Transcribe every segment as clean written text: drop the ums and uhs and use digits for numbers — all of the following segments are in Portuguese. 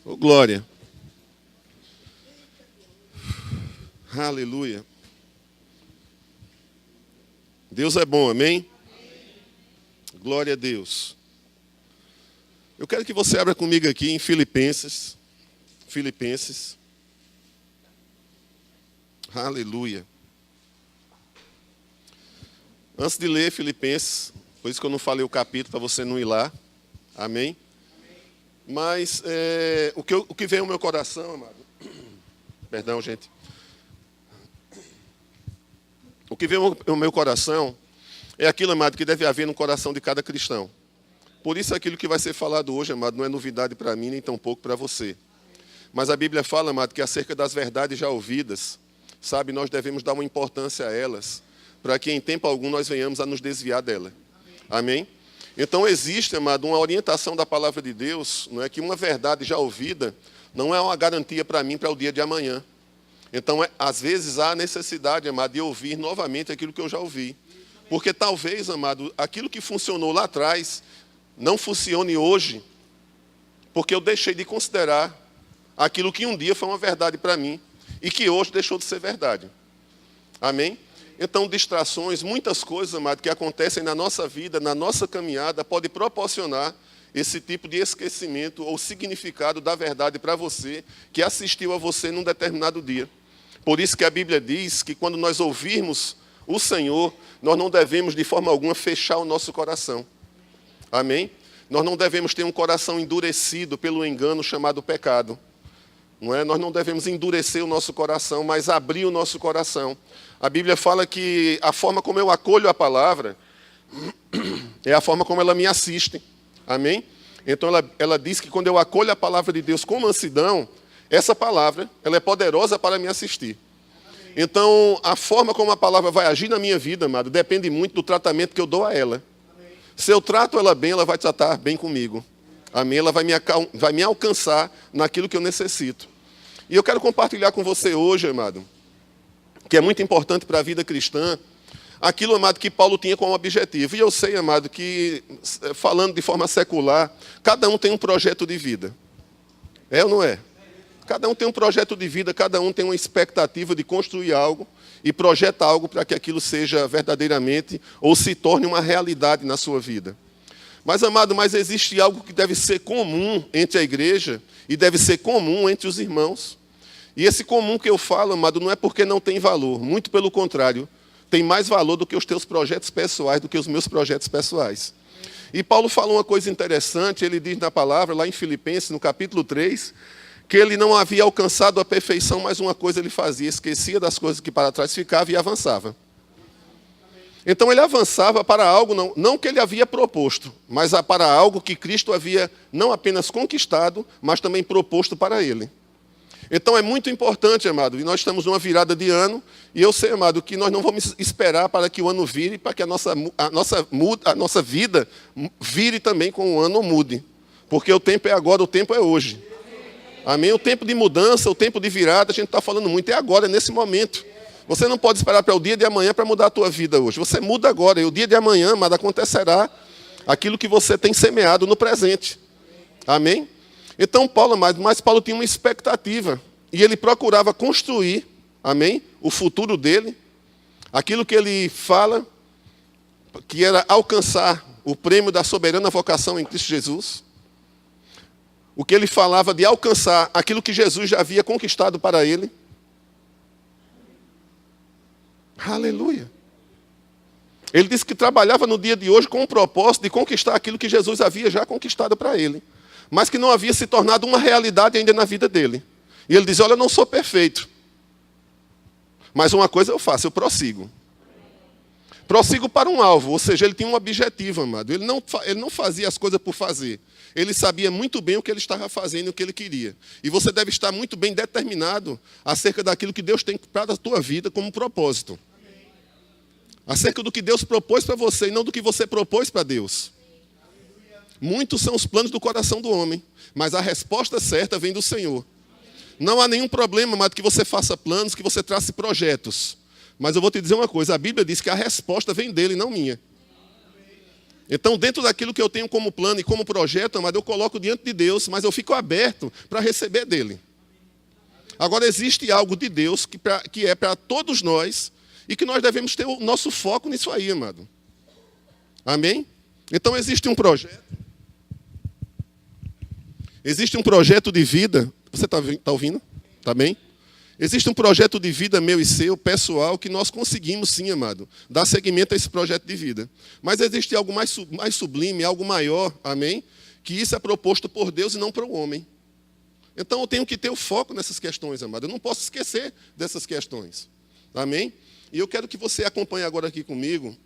Oh, glória. Aleluia. Deus é bom, amém? Glória a Deus. Eu quero que você abra comigo aqui em Filipenses. Filipenses. Aleluia. Antes de ler Filipenses, por isso que eu não falei o capítulo, para você não ir lá. Amém? Mas o que veio ao meu coração, amado. Perdão, gente. O que veio ao meu coração é aquilo, amado, que deve haver no coração de cada cristão. Por isso aquilo que vai ser falado hoje, amado, não é novidade para mim, nem tampouco para você. Mas a Bíblia fala, amado, que acerca das verdades já ouvidas, sabe, nós devemos dar uma importância a elas, para que em tempo algum nós venhamos a nos desviar dela. Amém? Então existe, amado, uma orientação da palavra de Deus, não é que uma verdade já ouvida não é uma garantia para mim para o dia de amanhã. Então, às vezes há necessidade, amado, de ouvir novamente aquilo que eu já ouvi. Porque talvez, amado, aquilo que funcionou lá atrás não funcione hoje, porque eu deixei de considerar aquilo que um dia foi uma verdade para mim e que hoje deixou de ser verdade. Amém? Então, distrações, muitas coisas, amado, que acontecem na nossa vida, na nossa caminhada, podem proporcionar esse tipo de esquecimento ou significado da verdade para você, que assistiu a você num determinado dia. Por isso que a Bíblia diz que quando nós ouvirmos o Senhor, nós não devemos de forma alguma fechar o nosso coração. Amém? Nós não devemos ter um coração endurecido pelo engano chamado pecado. Não é? Nós não devemos endurecer o nosso coração, mas abrir o nosso coração. A Bíblia fala que a forma como eu acolho a palavra é a forma como ela me assiste. Amém? Então ela diz que quando eu acolho a palavra de Deus com mansidão, essa palavra ela é poderosa para me assistir. Então, a forma como a palavra vai agir na minha vida, amado, depende muito do tratamento que eu dou a ela. Se eu trato ela bem, ela vai tratar bem comigo. Amém? Ela vai me alcançar naquilo que eu necessito. E eu quero compartilhar com você hoje, amado, que é muito importante para a vida cristã, aquilo, amado, que Paulo tinha como objetivo. E eu sei, amado, que, falando de forma secular, cada um tem um projeto de vida. É ou não é? Cada um tem um projeto de vida, cada um tem uma expectativa de construir algo e projeta algo para que aquilo seja verdadeiramente ou se torne uma realidade na sua vida. Mas, amado, existe algo que deve ser comum entre a igreja e deve ser comum entre os irmãos. E esse comum que eu falo, amado, não é porque não tem valor, muito pelo contrário, tem mais valor do que os teus projetos pessoais, do que os meus projetos pessoais. E Paulo falou uma coisa interessante, ele diz na palavra, lá em Filipenses, no capítulo 3, que ele não havia alcançado a perfeição, mas uma coisa ele fazia, esquecia das coisas que para trás ficavam e avançava. Então ele avançava para algo, não que ele havia proposto, mas para algo que Cristo havia não apenas conquistado, mas também proposto para ele. Então é muito importante, amado, e nós estamos numa virada de ano, e eu sei, amado, que nós não vamos esperar para que o ano vire, para que a nossa vida vire também com o ano ou mude. Porque o tempo é agora, o tempo é hoje. Amém? O tempo de mudança, o tempo de virada, a gente está falando muito, é agora, é nesse momento. Você não pode esperar para o dia de amanhã para mudar a tua vida hoje. Você muda agora, e o dia de amanhã, amado, acontecerá aquilo que você tem semeado no presente. Amém? Então, Paulo, mas Paulo tinha uma expectativa, e ele procurava construir, amém, o futuro dele, aquilo que ele fala, que era alcançar o prêmio da soberana vocação em Cristo Jesus. O que ele falava de alcançar aquilo que Jesus já havia conquistado para ele. Aleluia. Ele disse que trabalhava no dia de hoje com o propósito de conquistar aquilo que Jesus havia já conquistado para ele, mas que não havia se tornado uma realidade ainda na vida dele. E ele diz, olha, eu não sou perfeito, mas uma coisa eu faço, eu prossigo. Prossigo para um alvo, ou seja, ele tinha um objetivo, amado. Ele não fazia as coisas por fazer. Ele sabia muito bem o que ele estava fazendo e o que ele queria. E você deve estar muito bem determinado acerca daquilo que Deus tem para a tua vida como propósito. Acerca do que Deus propôs para você e não do que você propôs para Deus. Muitos são os planos do coração do homem, mas a resposta certa vem do Senhor. Não há nenhum problema, amado, que você faça planos, que você trace projetos. Mas eu vou te dizer uma coisa, a Bíblia diz que a resposta vem dele, não minha. Então, dentro daquilo que eu tenho como plano e como projeto, amado, eu coloco diante de Deus, mas eu fico aberto para receber dele. Agora, existe algo de Deus que é para todos nós e que nós devemos ter o nosso foco nisso aí, amado. Amém? Então, existe um projeto. Existe um projeto de vida. Você está ouvindo? Está bem? Existe um projeto de vida meu e seu, pessoal, que nós conseguimos, sim, amado, dar seguimento a esse projeto de vida. Mas existe algo mais sublime, algo maior, amém? Que isso é proposto por Deus e não para o homem. Então eu tenho que ter o foco nessas questões, amado. Eu não posso esquecer dessas questões. Amém? E eu quero que você acompanhe agora aqui comigo.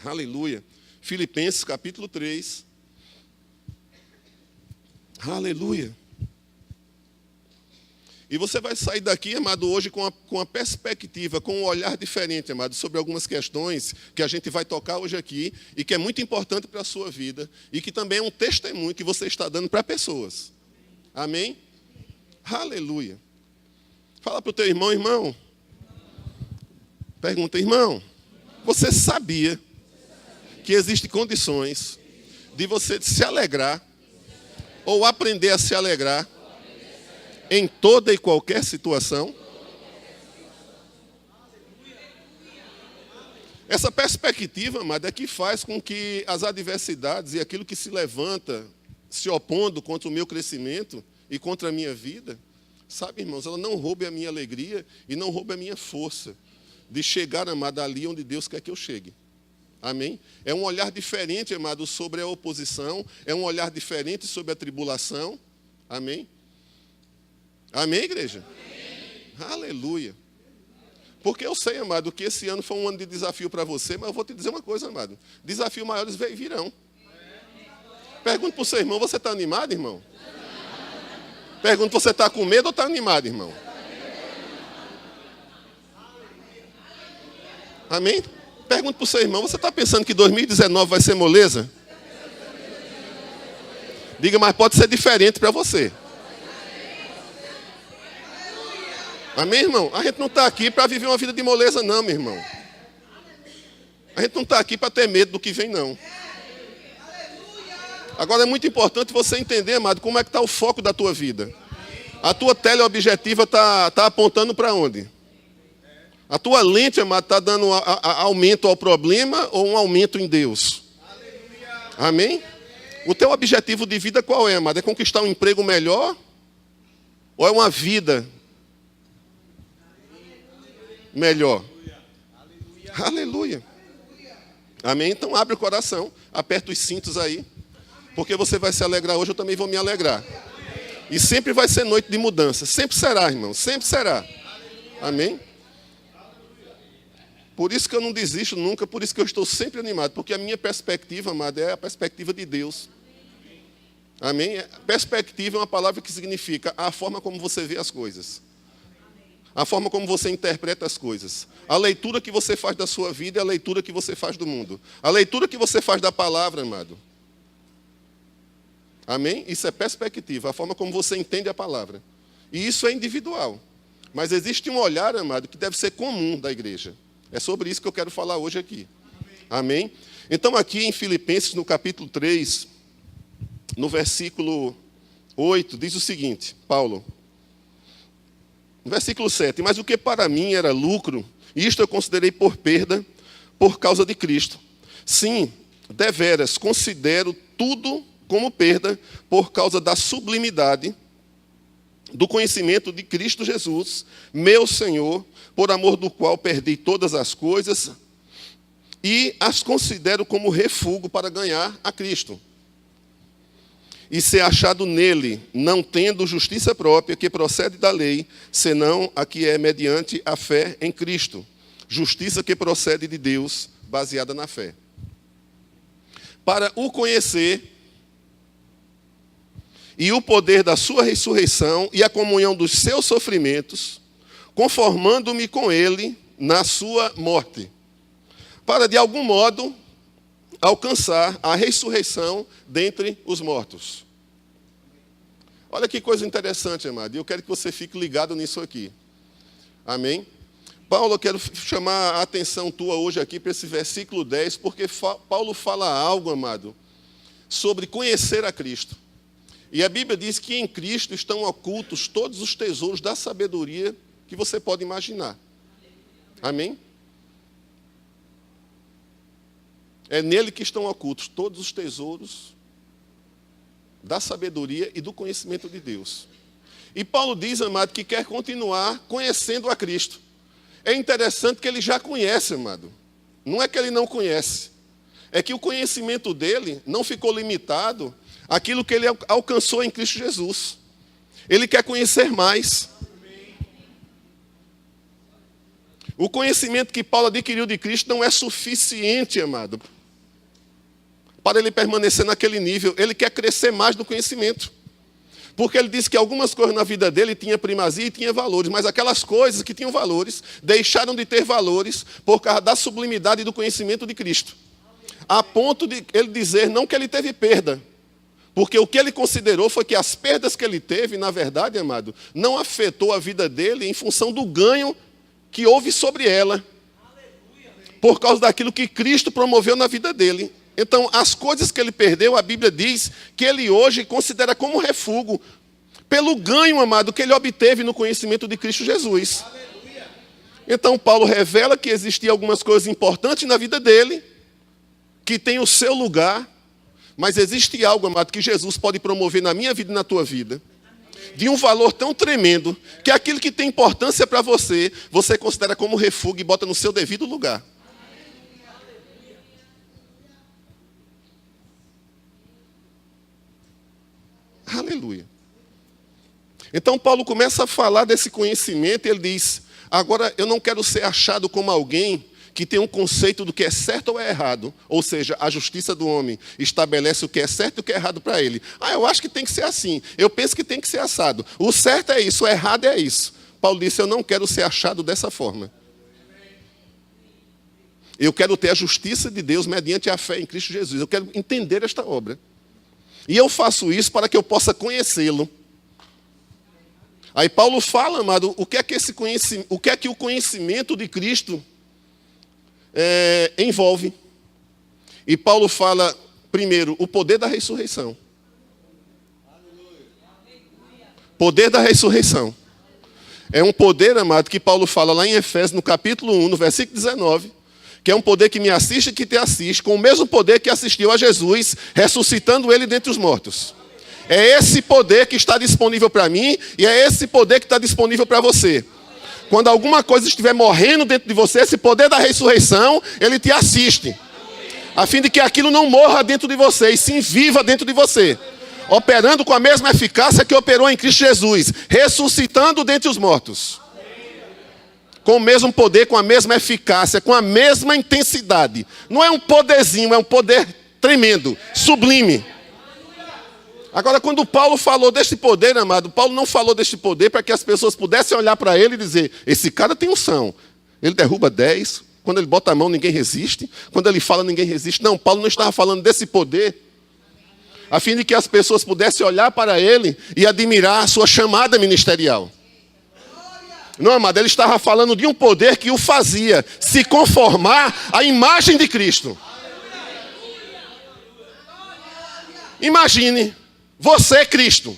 Aleluia. Filipenses capítulo 3. Aleluia. E você vai sair daqui, amado, hoje com a perspectiva, com um olhar diferente, amado, sobre algumas questões que a gente vai tocar hoje aqui e que é muito importante para a sua vida e que também é um testemunho que você está dando para pessoas. Amém? Aleluia. Fala para o teu irmão, irmão. Pergunta, irmão, você sabia que existem condições de você se alegrar ou aprender a se alegrar em toda e qualquer situação? Essa perspectiva, amado, é que faz com que as adversidades e aquilo que se levanta, se opondo contra o meu crescimento e contra a minha vida, sabe, irmãos, ela não roube a minha alegria e não roube a minha força de chegar, amado, ali onde Deus quer que eu chegue. Amém? É um olhar diferente, amado, sobre a oposição, é um olhar diferente sobre a tribulação. Amém? Amém, igreja? Amém. Aleluia. Porque eu sei, amado, que esse ano foi um ano de desafio para você, mas eu vou te dizer uma coisa, amado. Desafios maiores virão. Pergunta para o seu irmão, você está animado, irmão? Pergunta, você está com medo ou está animado, irmão? Amém? Pergunta para o seu irmão, você está pensando que 2019 vai ser moleza? Diga, mas pode ser diferente para você. Amém, irmão? A gente não está aqui para viver uma vida de moleza, não, meu irmão. A gente não está aqui para ter medo do que vem, não. Agora é muito importante você entender, amado, como é que está o foco da tua vida. A tua teleobjetiva está apontando para onde? A tua lente, amado, está dando aumento ao problema ou um aumento em Deus? Amém? O teu objetivo de vida qual é, amado? É conquistar um emprego melhor? Ou é uma vida melhor? Aleluia. Amém? Então abre o coração, aperta os cintos aí, porque você vai se alegrar hoje, eu também vou me alegrar. E sempre vai ser noite de mudança. Sempre será, irmão, sempre será. Amém? Por isso que eu não desisto nunca, por isso que eu estou sempre animado, porque a minha perspectiva, amado, é a perspectiva de Deus. Amém? Perspectiva é uma palavra que significa a forma como você vê as coisas. A forma como você interpreta as coisas. A leitura que você faz da sua vida é a leitura que você faz do mundo. A leitura que você faz da palavra, amado. Amém? Isso é perspectiva, a forma como você entende a palavra. E isso é individual. Mas existe um olhar, amado, que deve ser comum da igreja. É sobre isso que eu quero falar hoje aqui. Amém? Então aqui em Filipenses, no capítulo 3, no versículo 8, diz o seguinte, Paulo. No versículo 7, mas o que para mim era lucro, isto eu considerei por perda, por causa de Cristo. Sim, deveras, considero tudo como perda, por causa da sublimidade do conhecimento de Cristo Jesus, meu Senhor, por amor do qual perdi todas as coisas e as considero como refúgio para ganhar a Cristo. E ser achado nele, não tendo justiça própria que procede da lei, senão a que é mediante a fé em Cristo. Justiça que procede de Deus, baseada na fé. Para o conhecer e o poder da sua ressurreição e a comunhão dos seus sofrimentos, conformando-me com ele na sua morte, para de algum modo alcançar a ressurreição dentre os mortos. Olha que coisa interessante, amado, e eu quero que você fique ligado nisso aqui. Amém? Paulo, eu quero chamar a atenção tua hoje aqui para esse versículo 10, porque Paulo fala algo, amado, sobre conhecer a Cristo. E a Bíblia diz que em Cristo estão ocultos todos os tesouros da sabedoria que você pode imaginar. Amém? É nele que estão ocultos todos os tesouros da sabedoria e do conhecimento de Deus. E Paulo diz, amado, que quer continuar conhecendo a Cristo. É interessante que ele já conhece, amado. Não é que ele não conhece. É que o conhecimento dele não ficou limitado àquilo que ele alcançou em Cristo Jesus. Ele quer conhecer mais. O conhecimento que Paulo adquiriu de Cristo não é suficiente, amado, para ele permanecer naquele nível. Ele quer crescer mais no conhecimento. Porque ele disse que algumas coisas na vida dele tinham primazia e tinham valores, mas aquelas coisas que tinham valores deixaram de ter valores por causa da sublimidade do conhecimento de Cristo. A ponto de ele dizer não que ele teve perda, porque o que ele considerou foi que as perdas que ele teve, na verdade, amado, não afetou a vida dele em função do ganho que houve sobre ela, por causa daquilo que Cristo promoveu na vida dele. Então, as coisas que ele perdeu, a Bíblia diz que ele hoje considera como refúgio, pelo ganho, amado, que ele obteve no conhecimento de Cristo Jesus. Então, Paulo revela que existiam algumas coisas importantes na vida dele, que tem o seu lugar, mas existe algo, amado, que Jesus pode promover na minha vida e na tua vida, de um valor tão tremendo, que aquilo que tem importância para você, você considera como refúgio e bota no seu devido lugar. Aleluia. Então Paulo começa a falar desse conhecimento e ele diz, agora eu não quero ser achado como alguém que tem um conceito do que é certo ou é errado. Ou seja, a justiça do homem estabelece o que é certo e o que é errado para ele. Eu acho que tem que ser assim. Eu penso que tem que ser assado. O certo é isso, o errado é isso. Paulo disse, eu não quero ser achado dessa forma. Eu quero ter a justiça de Deus mediante a fé em Cristo Jesus. Eu quero entender esta obra. E eu faço isso para que eu possa conhecê-lo. Aí Paulo fala, amado, o que é que o conhecimento de Cristo envolve. E Paulo fala, primeiro, o poder da ressurreição. Poder da ressurreição. É um poder, amado, que Paulo fala lá em Efésios, no capítulo 1, no versículo 19, que é um poder que me assiste e que te assiste, com o mesmo poder que assistiu a Jesus, ressuscitando ele dentre os mortos. É esse poder que está disponível para mim e é esse poder que está disponível para você. Quando alguma coisa estiver morrendo dentro de você, esse poder da ressurreição, ele te assiste. A fim de que aquilo não morra dentro de você e sim viva dentro de você. Operando com a mesma eficácia que operou em Cristo Jesus, ressuscitando dentre os mortos. Com o mesmo poder, com a mesma eficácia, com a mesma intensidade. Não é um poderzinho, é um poder tremendo, sublime. Agora, quando Paulo falou deste poder, amado, Paulo não falou deste poder para que as pessoas pudessem olhar para ele e dizer, esse cara tem unção. Ele derruba 10, quando ele bota a mão ninguém resiste, quando ele fala ninguém resiste. Não, Paulo não estava falando desse poder, a fim de que as pessoas pudessem olhar para ele e admirar a sua chamada ministerial. Não, amado, ele estava falando de um poder que o fazia se conformar à imagem de Cristo. Imagine, você é Cristo.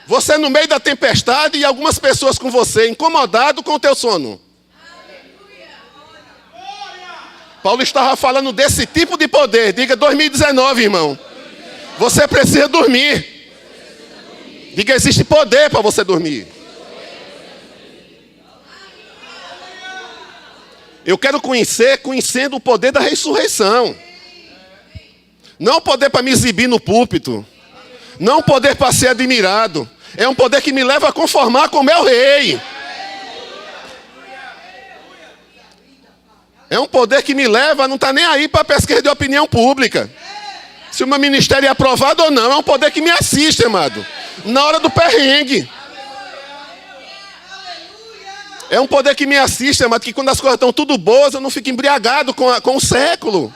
Você no meio da tempestade e algumas pessoas com você, incomodado com o teu sono. Paulo estava falando desse tipo de poder. Diga 2019, irmão. Você precisa dormir. Diga, existe poder para você dormir. Eu quero conhecendo o poder da ressurreição. Não o poder para me exibir no púlpito. Não o poder para ser admirado. É um poder que me leva a conformar com o meu rei. É um poder que me leva a não estar nem aí para a pesquisa de opinião pública. Se o meu ministério é aprovado ou não. É um poder que me assiste, amado. Na hora do perrengue. É um poder que me assiste, amado, que quando as coisas estão tudo boas, eu não fico embriagado com o século.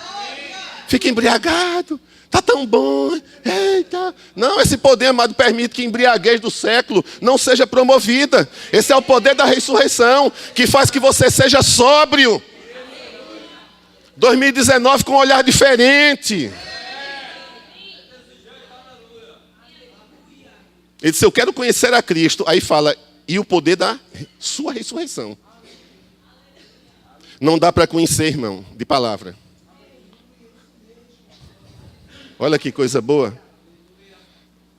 Fico embriagado. Está tão bom. Eita. Não, esse poder, amado, permite que a embriaguez do século não seja promovida. Esse é o poder da ressurreição, que faz que você seja sóbrio. 2019 com um olhar diferente. Ele disse, eu quero conhecer a Cristo. Aí fala, e o poder da sua ressurreição. Não dá para conhecer, irmão, de palavra. Olha que coisa boa.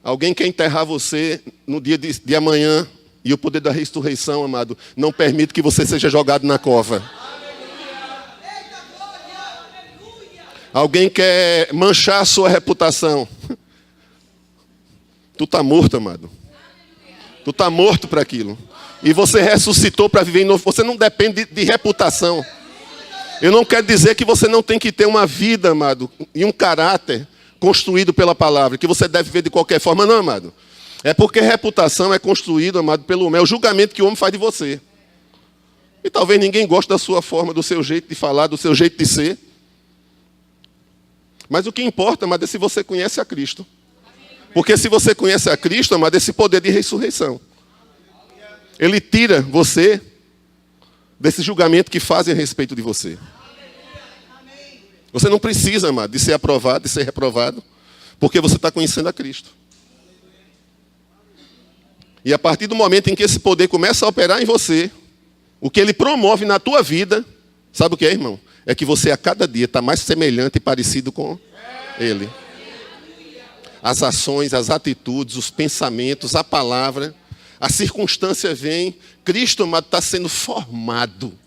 Alguém quer enterrar você no dia de amanhã, e o poder da ressurreição, amado, não permite que você seja jogado na cova. Alguém quer manchar a sua reputação. Tu está morto, amado. Tu está morto para aquilo. E você ressuscitou para viver em novo. Você não depende de reputação. Eu não quero dizer que você não tem que ter uma vida, amado, e um caráter construído pela palavra, que você deve ver de qualquer forma. Não, amado. É porque reputação é construído, amado, pelo homem. É o julgamento que o homem faz de você. E talvez ninguém goste da sua forma, do seu jeito de falar, do seu jeito de ser. Mas o que importa, amado, é se você conhece a Cristo. Porque se você conhece a Cristo, amado, esse poder de ressurreição. Ele tira você desse julgamento que fazem a respeito de você. Você não precisa, amado, de ser aprovado, de ser reprovado, porque você está conhecendo a Cristo. E a partir do momento em que esse poder começa a operar em você, o que ele promove na tua vida, sabe o que é, irmão? É que você a cada dia está mais semelhante e parecido com ele. As ações, as atitudes, os pensamentos, a palavra, a circunstância vem. Cristo, amado, está sendo formado.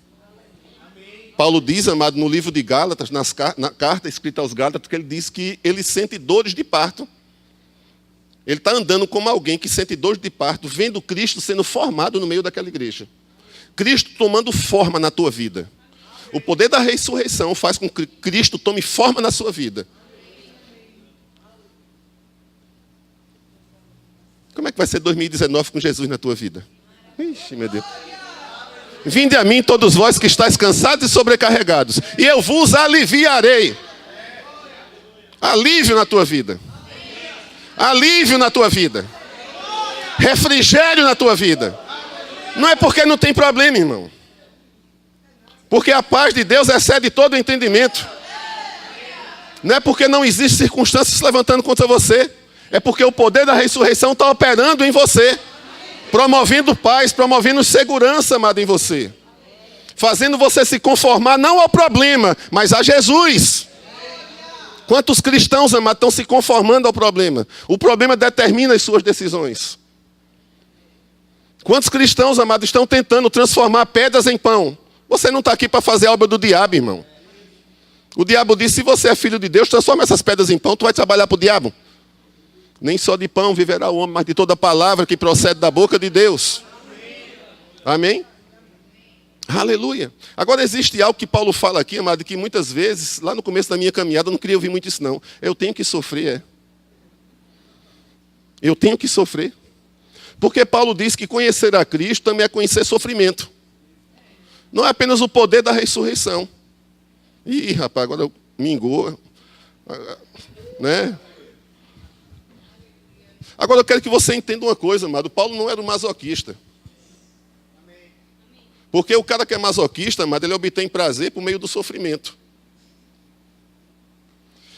Paulo diz, amado, no livro de Gálatas, na carta escrita aos Gálatas, que ele diz que ele sente dores de parto. Ele está andando como alguém que sente dores de parto, vendo Cristo sendo formado no meio daquela igreja. Cristo tomando forma na tua vida. O poder da ressurreição faz com que Cristo tome forma na sua vida. Como é que vai ser 2019 com Jesus na tua vida? Ixi, meu Deus. Vinde a mim todos vós que estáis cansados e sobrecarregados, e eu vos aliviarei. Alívio na tua vida. Alívio na tua vida. Refrigério na tua vida. Não é porque não tem problema, irmão. Porque a paz de Deus excede todo o entendimento. Não é porque não existe circunstâncias se levantando contra você. É porque o poder da ressurreição está operando em você. Promovendo paz, promovendo segurança, amado, em você. Fazendo você se conformar não ao problema, mas a Jesus. Quantos cristãos, amado, estão se conformando ao problema? O problema determina as suas decisões. Quantos cristãos, amado, estão tentando transformar pedras em pão? Você não está aqui para fazer a obra do diabo, irmão. O diabo disse, se você é filho de Deus, transforma essas pedras em pão, tu vai trabalhar para o diabo. Nem só de pão viverá o homem, mas de toda palavra que procede da boca de Deus. Amém? Aleluia. Agora existe algo que Paulo fala aqui, amado, que muitas vezes, lá no começo da minha caminhada, eu não queria ouvir muito isso não. Eu tenho que sofrer, Eu tenho que sofrer. Porque Paulo diz que conhecer a Cristo também é conhecer sofrimento. Não é apenas o poder da ressurreição. Ih, rapaz, agora eu mingou. Né? Agora eu quero que você entenda uma coisa, amado. Paulo não era um masoquista. Porque o cara que é masoquista, amado, ele obtém prazer por meio do sofrimento.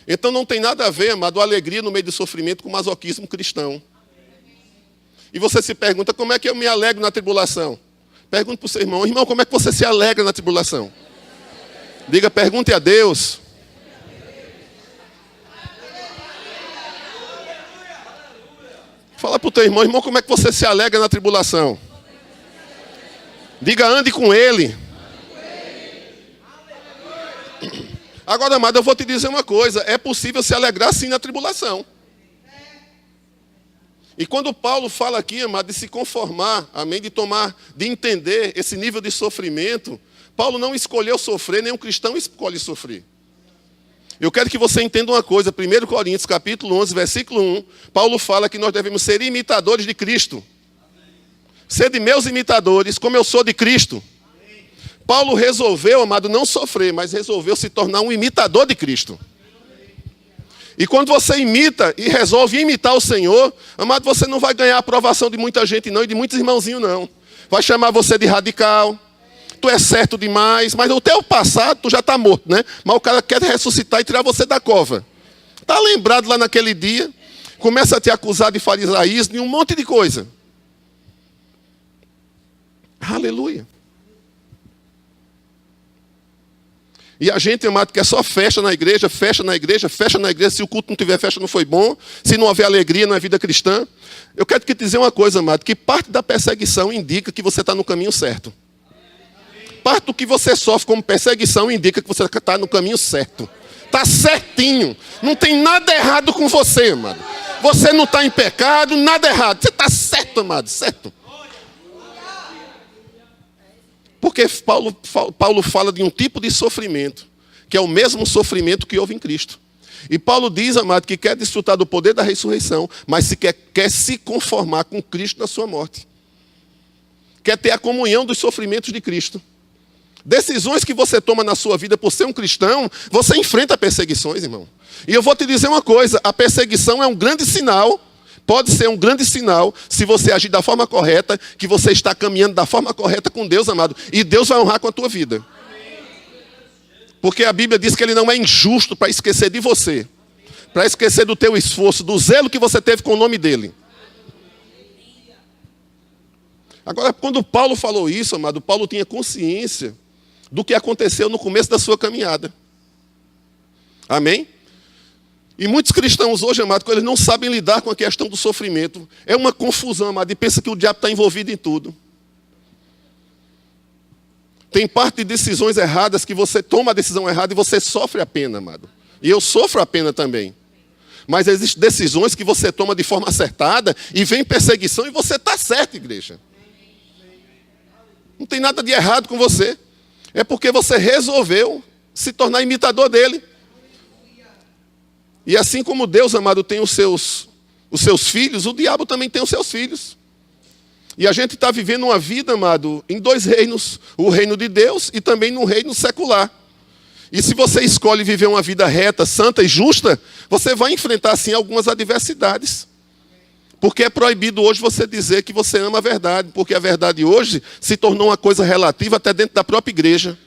Então não tem nada a ver, amado, a alegria no meio do sofrimento com o masoquismo cristão. E você se pergunta, como é que eu me alegro na tribulação? Pergunte para o seu irmão, irmão, como é que você se alegra na tribulação? Diga, pergunte a Deus. Fala para o teu irmão, irmão, como é que você se alegra na tribulação? Diga, ande com ele. Agora, amado, eu vou te dizer uma coisa. É possível se alegrar sim na tribulação. E quando Paulo fala aqui, amado, de se conformar, amém, de entender esse nível de sofrimento, Paulo não escolheu sofrer, nenhum cristão escolhe sofrer. Eu quero que você entenda uma coisa. 1 Coríntios, capítulo 11, versículo 1, Paulo fala que nós devemos ser imitadores de Cristo. Sede meus imitadores, como eu sou de Cristo. Paulo resolveu, amado, não sofrer, mas resolveu se tornar um imitador de Cristo. E quando você imita e resolve imitar o Senhor, amado, você não vai ganhar a aprovação de muita gente não, e de muitos irmãozinhos não. Vai chamar você de radical, tu é certo demais, mas o teu passado, tu já está morto, né? Mas o cara quer ressuscitar e tirar você da cova. Está lembrado lá naquele dia, começa a te acusar de farisaísmo e um monte de coisa. Aleluia. E a gente, amado, quer só fecha na igreja, fecha na igreja, fecha na igreja. Se o culto não tiver festa, não foi bom. Se não houver alegria, não é vida cristã. Eu quero te dizer uma coisa, amado, que parte da perseguição indica que você está no caminho certo. Parte do que você sofre como perseguição indica que você está no caminho certo. Está certinho. Não tem nada errado com você, amado. Você não está em pecado, nada errado. Você está certo, amado, certo. Porque Paulo fala de um tipo de sofrimento, que é o mesmo sofrimento que houve em Cristo. E Paulo diz, amado, que quer desfrutar do poder da ressurreição, mas quer se conformar com Cristo na sua morte. Quer ter a comunhão dos sofrimentos de Cristo. Decisões que você toma na sua vida por ser um cristão, você enfrenta perseguições, irmão. E eu vou te dizer uma coisa, a perseguição é um grande sinal. Pode ser um grande sinal, se você agir da forma correta, que você está caminhando da forma correta com Deus, amado. E Deus vai honrar com a tua vida. Porque a Bíblia diz que Ele não é injusto para esquecer de você. Para esquecer do teu esforço, do zelo que você teve com o nome dEle. Agora, quando Paulo falou isso, amado, Paulo tinha consciência do que aconteceu no começo da sua caminhada. Amém? E muitos cristãos hoje, amado, eles não sabem lidar com a questão do sofrimento. É uma confusão, amado, e pensa que o diabo está envolvido em tudo. Tem parte de decisões erradas que você toma a decisão errada e você sofre a pena, amado. E eu sofro a pena também. Mas existem decisões que você toma de forma acertada e vem perseguição e você está certo, igreja. Não tem nada de errado com você. É porque você resolveu se tornar imitador dele. E assim como Deus, amado, tem os seus filhos, o diabo também tem os seus filhos. E a gente está vivendo uma vida, amado, em dois reinos. O reino de Deus e também no reino secular. E se você escolhe viver uma vida reta, santa e justa, você vai enfrentar, sim, algumas adversidades. Porque é proibido hoje você dizer que você ama a verdade. Porque a verdade hoje se tornou uma coisa relativa até dentro da própria igreja.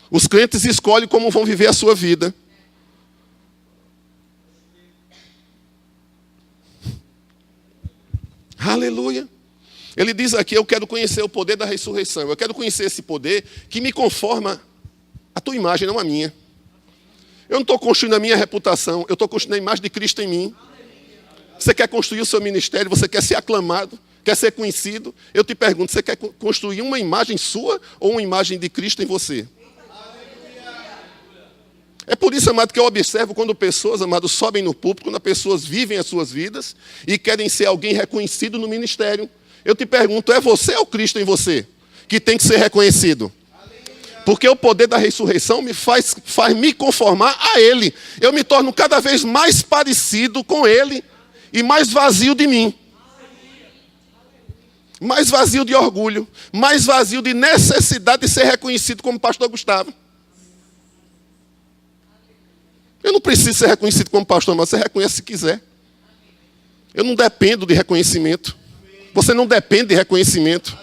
Os crentes escolhem como vão viver a sua vida. Aleluia. Ele diz aqui, eu quero conhecer o poder da ressurreição. Eu quero conhecer esse poder que me conforma a tua imagem, não a minha. Eu não estou construindo a minha reputação, eu estou construindo a imagem de Cristo em mim. Você quer construir o seu ministério, você quer ser aclamado, quer ser conhecido. Eu te pergunto, você quer construir uma imagem sua ou uma imagem de Cristo em você? É por isso, amado, que eu observo quando pessoas, amado, sobem no púlpito, quando as pessoas vivem as suas vidas e querem ser alguém reconhecido no ministério. Eu te pergunto, é você ou Cristo em você que tem que ser reconhecido? Porque o poder da ressurreição me faz me conformar a Ele. Eu me torno cada vez mais parecido com Ele e mais vazio de mim. Mais vazio de orgulho, mais vazio de necessidade de ser reconhecido como pastor Gustavo. Eu não preciso ser reconhecido como pastor, mas você reconhece se quiser. Eu não dependo de reconhecimento. Você não depende de reconhecimento.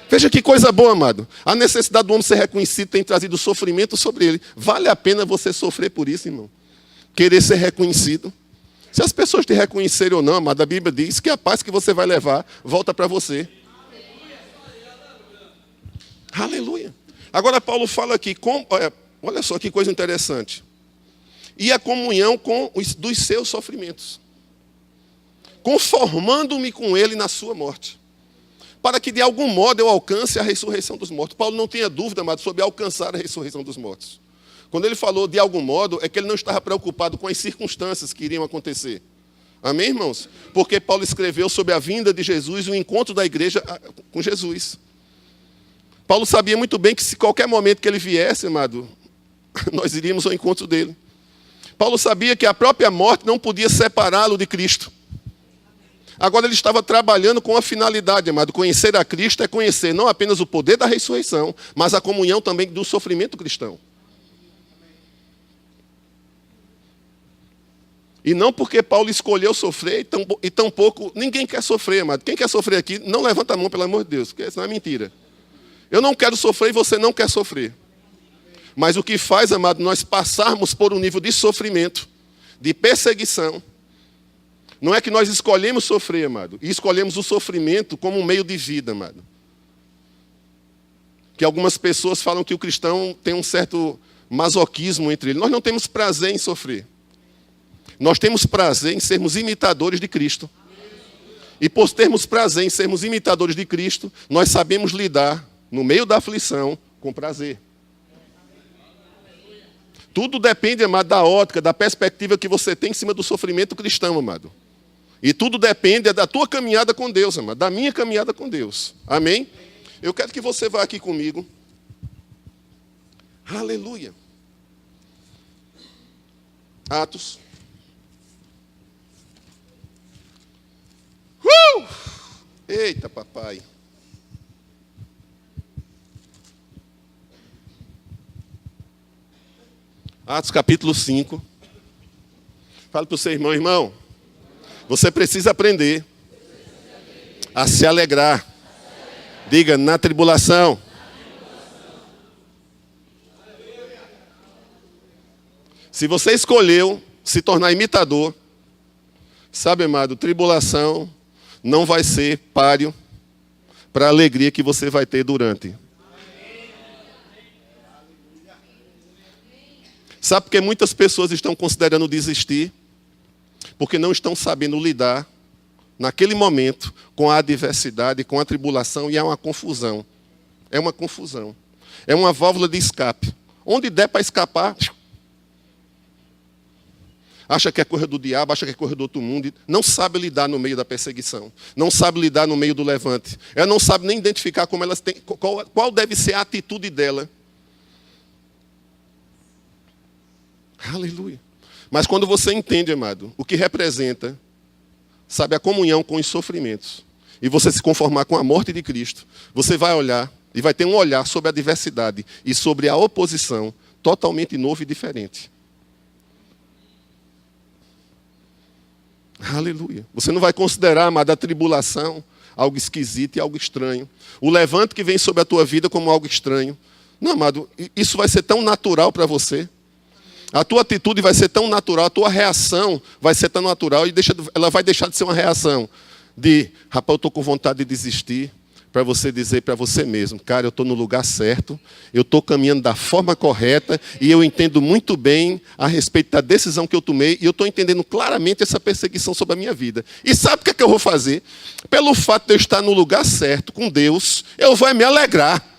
Veja que coisa boa, amado. A necessidade do homem ser reconhecido tem trazido sofrimento sobre ele. Vale a pena você sofrer por isso, irmão? Querer ser reconhecido. Se as pessoas te reconhecerem ou não, amado, a Bíblia diz que a paz que você vai levar volta para você. Aleluia. Agora Paulo fala aqui, olha só que coisa interessante. E a comunhão dos seus sofrimentos. Conformando-me com ele na sua morte. Para que de algum modo eu alcance a ressurreição dos mortos. Paulo não tinha dúvida, amado, sobre alcançar a ressurreição dos mortos. Quando ele falou de algum modo, é que ele não estava preocupado com as circunstâncias que iriam acontecer. Amém, irmãos? Porque Paulo escreveu sobre a vinda de Jesus e o encontro da igreja com Jesus. Paulo sabia muito bem que se qualquer momento que ele viesse, amado, nós iríamos ao encontro dele. Paulo sabia que a própria morte não podia separá-lo de Cristo. Agora ele estava trabalhando com a finalidade, amado. Conhecer a Cristo é conhecer não apenas o poder da ressurreição, mas a comunhão também do sofrimento cristão. E não porque Paulo escolheu sofrer, e tampouco ninguém quer sofrer, amado. Quem quer sofrer aqui, não levanta a mão, pelo amor de Deus, porque senão é mentira. Eu não quero sofrer e você não quer sofrer. Mas o que faz, amado, nós passarmos por um nível de sofrimento, de perseguição, não é que nós escolhemos sofrer, amado, e escolhemos o sofrimento como um meio de vida, amado. Que algumas pessoas falam que o cristão tem um certo masoquismo entre ele. Nós não temos prazer em sofrer. Nós temos prazer em sermos imitadores de Cristo. E por termos prazer em sermos imitadores de Cristo, nós sabemos lidar, no meio da aflição, com prazer. Tudo depende, amado, da ótica, da perspectiva que você tem em cima do sofrimento cristão, amado. E tudo depende da tua caminhada com Deus, amado, da minha caminhada com Deus. Amém? Eu quero que você vá aqui comigo. Aleluia. Atos. Eita, papai. Atos capítulo 5. Fala para o seu irmão, irmão, você precisa aprender a se alegrar. Diga, na tribulação. Se você escolheu se tornar imitador, sabe, amado, tribulação não vai ser páreo para a alegria que você vai ter durante. Sabe por que muitas pessoas estão considerando desistir? Porque não estão sabendo lidar, naquele momento, com a adversidade, com a tribulação, e é uma confusão. É uma confusão. É uma válvula de escape. Onde der para escapar, acha que é coisa do diabo, acha que é coisa do outro mundo, não sabe lidar no meio da perseguição, não sabe lidar no meio do levante. Ela não sabe nem identificar como elas têm, qual deve ser a atitude dela. Aleluia. Mas quando você entende, amado, o que representa, sabe, a comunhão com os sofrimentos, e você se conformar com a morte de Cristo, você vai olhar e vai ter um olhar sobre a adversidade e sobre a oposição totalmente novo e diferente. Aleluia. Você não vai considerar, amado, a tribulação algo esquisito e algo estranho. O levante que vem sobre a tua vida como algo estranho. Não, amado, isso vai ser tão natural para você. A tua atitude vai ser tão natural, a tua reação vai ser tão natural, e ela vai deixar de ser uma reação de, rapaz, eu estou com vontade de desistir, para você dizer para você mesmo, cara, eu estou no lugar certo, eu estou caminhando da forma correta, e eu entendo muito bem a respeito da decisão que eu tomei, e eu estou entendendo claramente essa perseguição sobre a minha vida. E sabe o que é que eu vou fazer? Pelo fato de eu estar no lugar certo, com Deus, eu vou me alegrar.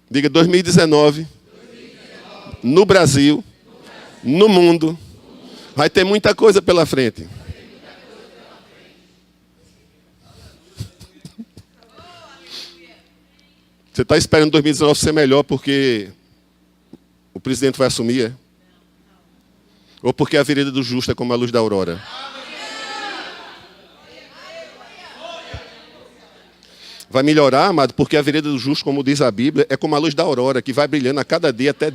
Diga 2019, no Brasil, no mundo, vai ter muita coisa pela frente. Você está esperando 2019 ser melhor porque o presidente vai assumir? É? Ou porque a vereda do justo é como a luz da aurora? Vai melhorar, amado, porque a vereda do justo, como diz a Bíblia, é como a luz da aurora, que vai brilhando a cada dia, até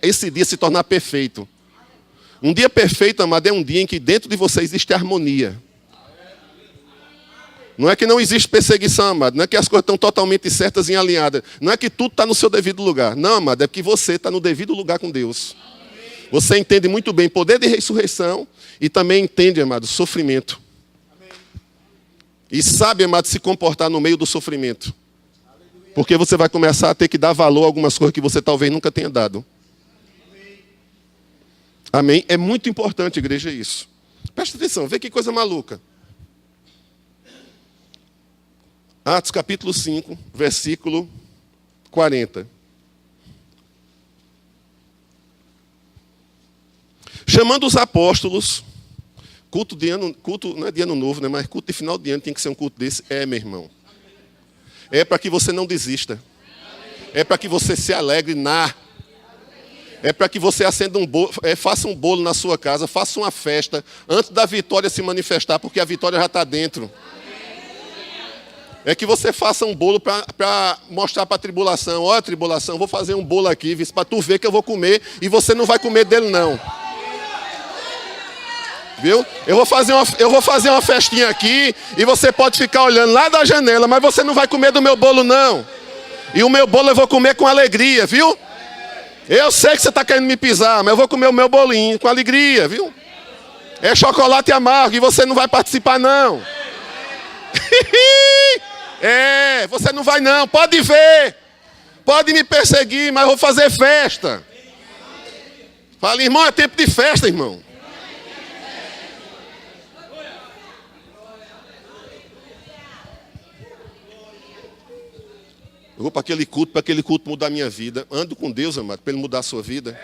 esse dia se tornar perfeito. Um dia perfeito, amado, é um dia em que dentro de você existe harmonia. Não é que não existe perseguição, amado. Não é que as coisas estão totalmente certas e alinhadas. Não é que tudo está no seu devido lugar. Não, amado, é que você está no devido lugar com Deus. Você entende muito bem poder de ressurreição e também entende, amado, sofrimento. E sabe, amado, se comportar no meio do sofrimento. Porque você vai começar a ter que dar valor a algumas coisas que você talvez nunca tenha dado. Amém? É muito importante, igreja, isso. Presta atenção, vê que coisa maluca. Atos capítulo 5, versículo 40. Chamando os apóstolos, culto não é de ano novo, né? Mas culto de final de ano tem que ser um culto desse. É, meu irmão. É para que você não desista. É para que você se alegre É para que você acenda faça um bolo na sua casa, faça uma festa antes da vitória se manifestar, porque a vitória já está dentro. é que você faça um bolo para mostrar para a tribulação. Olha, tribulação, vou fazer um bolo aqui, para tu ver que eu vou comer, e você não vai comer dele, não. Viu? Eu vou fazer uma festinha aqui, e você pode ficar olhando lá da janela, mas você não vai comer do meu bolo, não. E o meu bolo eu vou comer com alegria, viu? Eu sei que você está querendo me pisar, mas eu vou comer o meu bolinho com alegria, viu? É chocolate amargo, e você não vai participar, não. Você não vai não, pode ver. Pode me perseguir, mas eu vou fazer festa. Fala, irmão, é tempo de festa, irmão. Eu vou para aquele culto mudar a minha vida. Ando com Deus, amado, para Ele mudar a sua vida.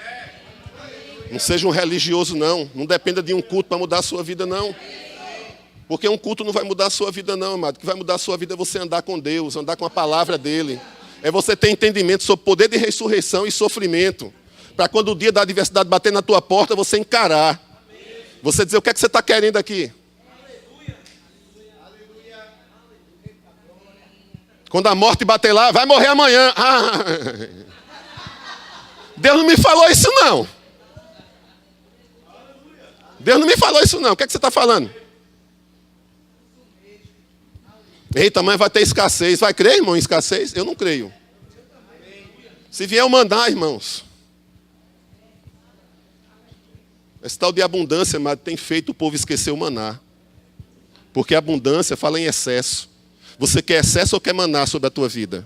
Não seja um religioso, não. Não dependa de um culto para mudar a sua vida, não. Porque um culto não vai mudar a sua vida, não, amado. O que vai mudar a sua vida é você andar com Deus, andar com a palavra dEle. É você ter entendimento sobre o poder de ressurreição e sofrimento. Para quando o dia da adversidade bater na tua porta, você encarar. Você dizer, o que é que você está querendo aqui? Quando a morte bater lá, vai morrer amanhã. Deus não me falou isso, não. Deus não me falou isso, não. O que é que você está falando? Eita, mas vai ter escassez. Vai crer, irmão, em escassez? Eu não creio. Se vier o maná, irmãos. Esse tal de abundância, amado, tem feito o povo esquecer o maná. Porque a abundância fala em excesso. Você quer excesso ou quer maná sobre a tua vida?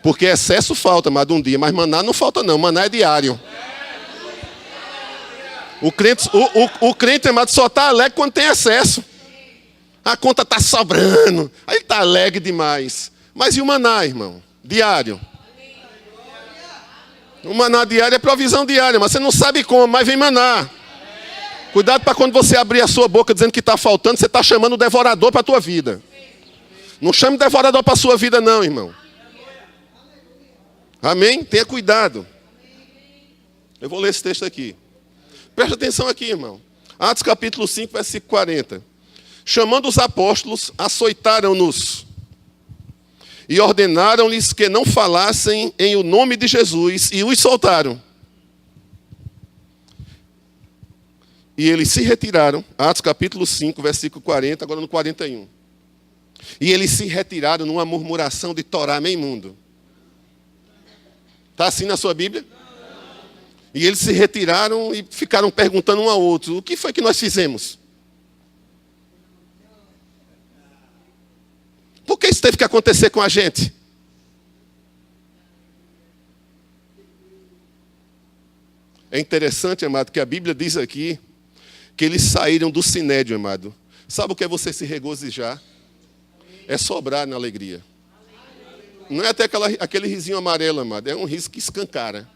Porque excesso falta, amado, um dia. Mas maná não falta, não. Maná é diário. O crente, amado, só está alegre quando tem excesso. A conta está sobrando. Aí ele está alegre demais. Mas e o maná, irmão? Diário. O maná diário é provisão diária. Mas você não sabe como, mas vem maná. Cuidado para quando você abrir a sua boca dizendo que está faltando, você está chamando o devorador para a tua vida. Não chame o devorador para a sua vida, não, irmão. Amém? Tenha cuidado. Eu vou ler esse texto aqui. Presta atenção aqui, irmão. Atos capítulo 5, versículo 40. Chamando os apóstolos, açoitaram-nos e ordenaram-lhes que não falassem em o nome de Jesus e os soltaram. E eles se retiraram, Atos capítulo 5, versículo 40, agora no 41. E eles se retiraram numa murmuração de Torá meio mundo. Está assim na sua Bíblia? E eles se retiraram e ficaram perguntando um ao outro, o que foi que nós fizemos? Por que isso teve que acontecer com a gente? É interessante, amado, que a Bíblia diz aqui que eles saíram do sinédrio, amado. Sabe o que é você se regozijar? É sobrar na alegria. Não é até aquele risinho amarelo, amado. É um riso que escancara.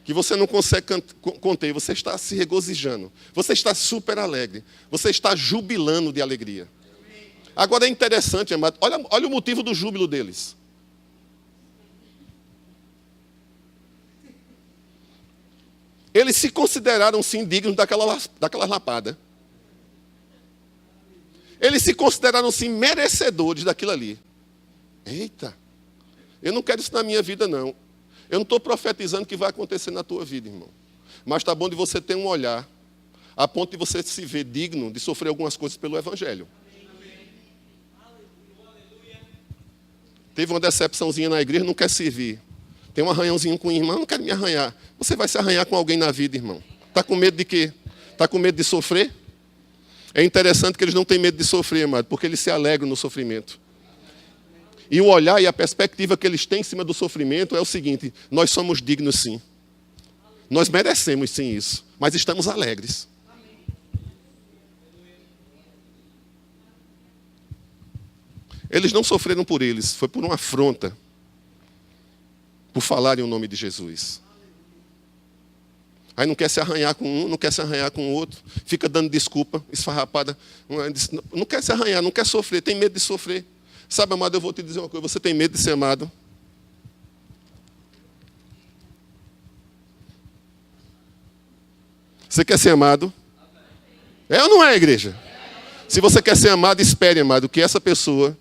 Que você não consegue conter. Você está se regozijando. Você está super alegre. Você está jubilando de alegria. Agora é interessante, amado. Olha o motivo do júbilo deles. Eles se consideraram, sim, dignos daquela lapada. Eles se consideraram, sim, merecedores daquilo ali. Eita, eu não quero isso na minha vida, não. Eu não estou profetizando que vai acontecer na tua vida, irmão. Mas está bom de você ter um olhar, a ponto de você se ver digno de sofrer algumas coisas pelo Evangelho. Teve uma decepçãozinha na igreja, não quer servir. Tem um arranhãozinho com o irmão, não quero me arranhar. Você vai se arranhar com alguém na vida, irmão. Está com medo de quê? Está com medo de sofrer? É interessante que eles não têm medo de sofrer, amado, porque eles se alegram no sofrimento. E o olhar e a perspectiva que eles têm em cima do sofrimento é o seguinte: nós somos dignos, sim. Nós merecemos, sim, isso. Mas estamos alegres. Eles não sofreram por eles, foi por uma afronta. Por falarem o nome de Jesus. Aí não quer se arranhar com um, não quer se arranhar com o outro. Fica dando desculpa, esfarrapada. Não quer se arranhar, não quer sofrer, tem medo de sofrer. Sabe, amado, eu vou te dizer uma coisa. Você tem medo de ser amado? Você quer ser amado? É ou não é, igreja? Se você quer ser amado, espere, amado, que essa pessoa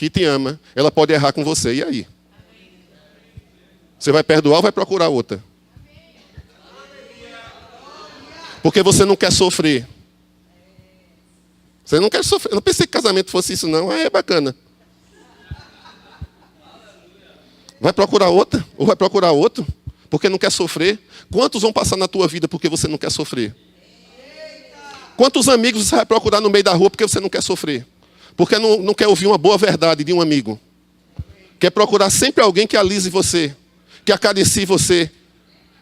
que te ama, ela pode errar com você. E aí? Você vai perdoar ou vai procurar outra? Porque você não quer sofrer. Você não quer sofrer. Eu não pensei que casamento fosse isso, não. É bacana. Vai procurar outra? Ou vai procurar outro? Porque não quer sofrer? Quantos vão passar na tua vida porque você não quer sofrer? Quantos amigos você vai procurar no meio da rua porque você não quer sofrer? Porque não quer ouvir uma boa verdade de um amigo. Quer procurar sempre alguém que alise você, que acaricie você,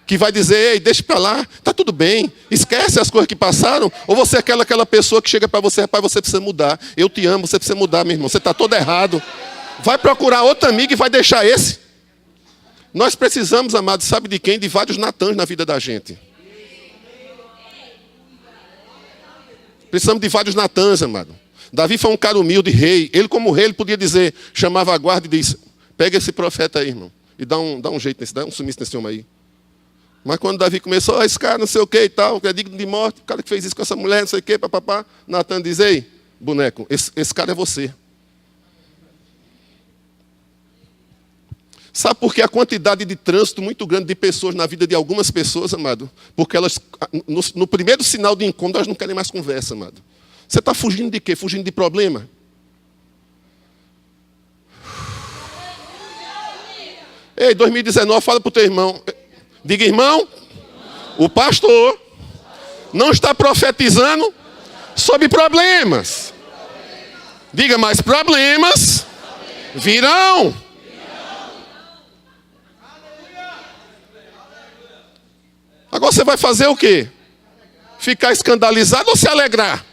que vai dizer, ei, deixa pra lá, tá tudo bem, esquece as coisas que passaram. Ou você é aquela pessoa que chega para você, rapaz, você precisa mudar. Eu te amo, você precisa mudar, meu irmão. Você está todo errado. Vai procurar outro amigo e vai deixar esse. Nós precisamos, amados, sabe de quem? De vários Natãs na vida da gente. Precisamos de vários Natãs, amado. Davi foi um cara humilde, rei. Ele, como rei, ele podia dizer, chamava a guarda e disse, pega esse profeta aí, irmão, e dá um jeito nesse, dá um sumiço nesse homem aí. Mas quando Davi começou, esse cara não sei o que e tal, que é digno de morte, o cara que fez isso com essa mulher, não sei o que, papapá, Natan diz, ei, boneco, esse cara é você. Sabe por que a quantidade de trânsito muito grande de pessoas na vida de algumas pessoas, amado? Porque elas, no primeiro sinal de encontro, elas não querem mais conversa, amado. Você está fugindo de quê? Fugindo de problema? Ei, 2019, fala para o teu irmão. Diga, irmão, o pastor não está profetizando sobre problemas. Diga, mas problemas virão. Agora você vai fazer o quê? Ficar escandalizado ou se alegrar?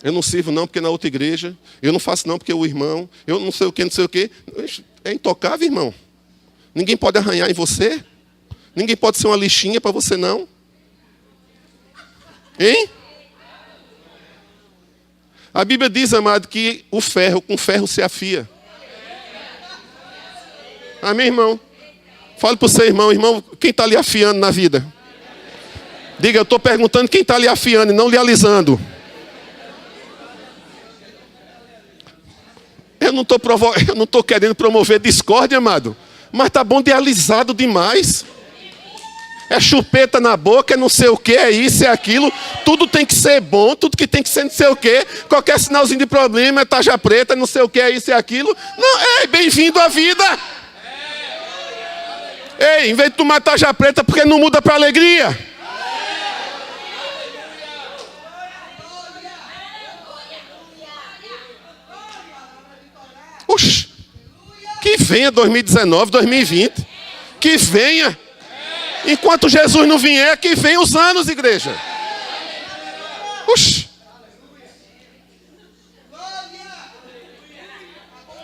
Eu não sirvo não porque na outra igreja, eu não faço não porque o irmão, eu não sei o que, não sei o que. É intocável, irmão. Ninguém pode arranhar em você. Ninguém pode ser uma lixinha para você não. Hein? A Bíblia diz, amado, que o ferro, com ferro se afia. Amém, irmão? Fale para o seu irmão, irmão, quem está lhe afiando na vida? Diga, eu estou perguntando quem está lhe afiando e não lhe alisando. Eu não estou querendo promover discórdia, amado. Mas está bom de alisado demais. É chupeta na boca, é não sei o que, é isso, é aquilo. Tudo tem que ser bom, tudo que tem que ser não sei o que. Qualquer sinalzinho de problema é tarja preta, não sei o que, é isso, é aquilo. Não, bem-vindo à vida. Ei, em vez de tomar tarja preta, por que não muda para alegria? Oxi, que venha 2019, 2020. Que venha. Enquanto Jesus não vier, que venha os anos, igreja. Oxi.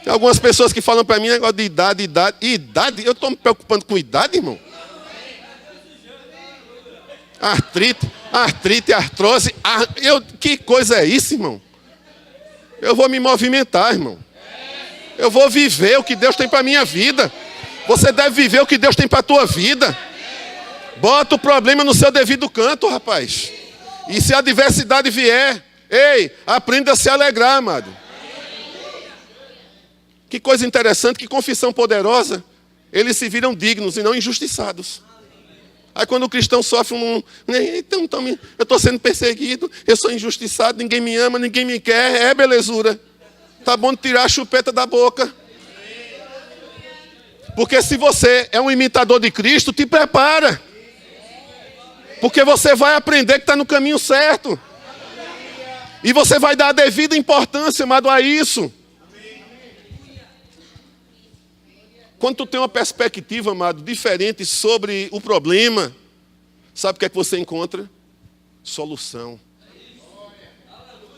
Tem algumas pessoas que falam para mim negócio de idade. Idade? Eu estou me preocupando com idade, irmão? Artrite, artrose. Que coisa é isso, irmão? Eu vou me movimentar, irmão. Eu vou viver o que Deus tem para a minha vida. Você deve viver o que Deus tem para a tua vida. Bota o problema no seu devido canto, rapaz. E se a adversidade vier, ei, aprenda a se alegrar, amado. Que coisa interessante, que confissão poderosa. Eles se viram dignos e não injustiçados. Aí quando o cristão sofre então, eu estou sendo perseguido, eu sou injustiçado, ninguém me ama, ninguém me quer, é belezura. Tá bom de tirar a chupeta da boca. Porque se você é um imitador de Cristo, te prepara. Porque você vai aprender que está no caminho certo. E você vai dar a devida importância, amado, a isso. Quando tu tem uma perspectiva, amado, diferente sobre o problema, sabe o que é que você encontra? Solução.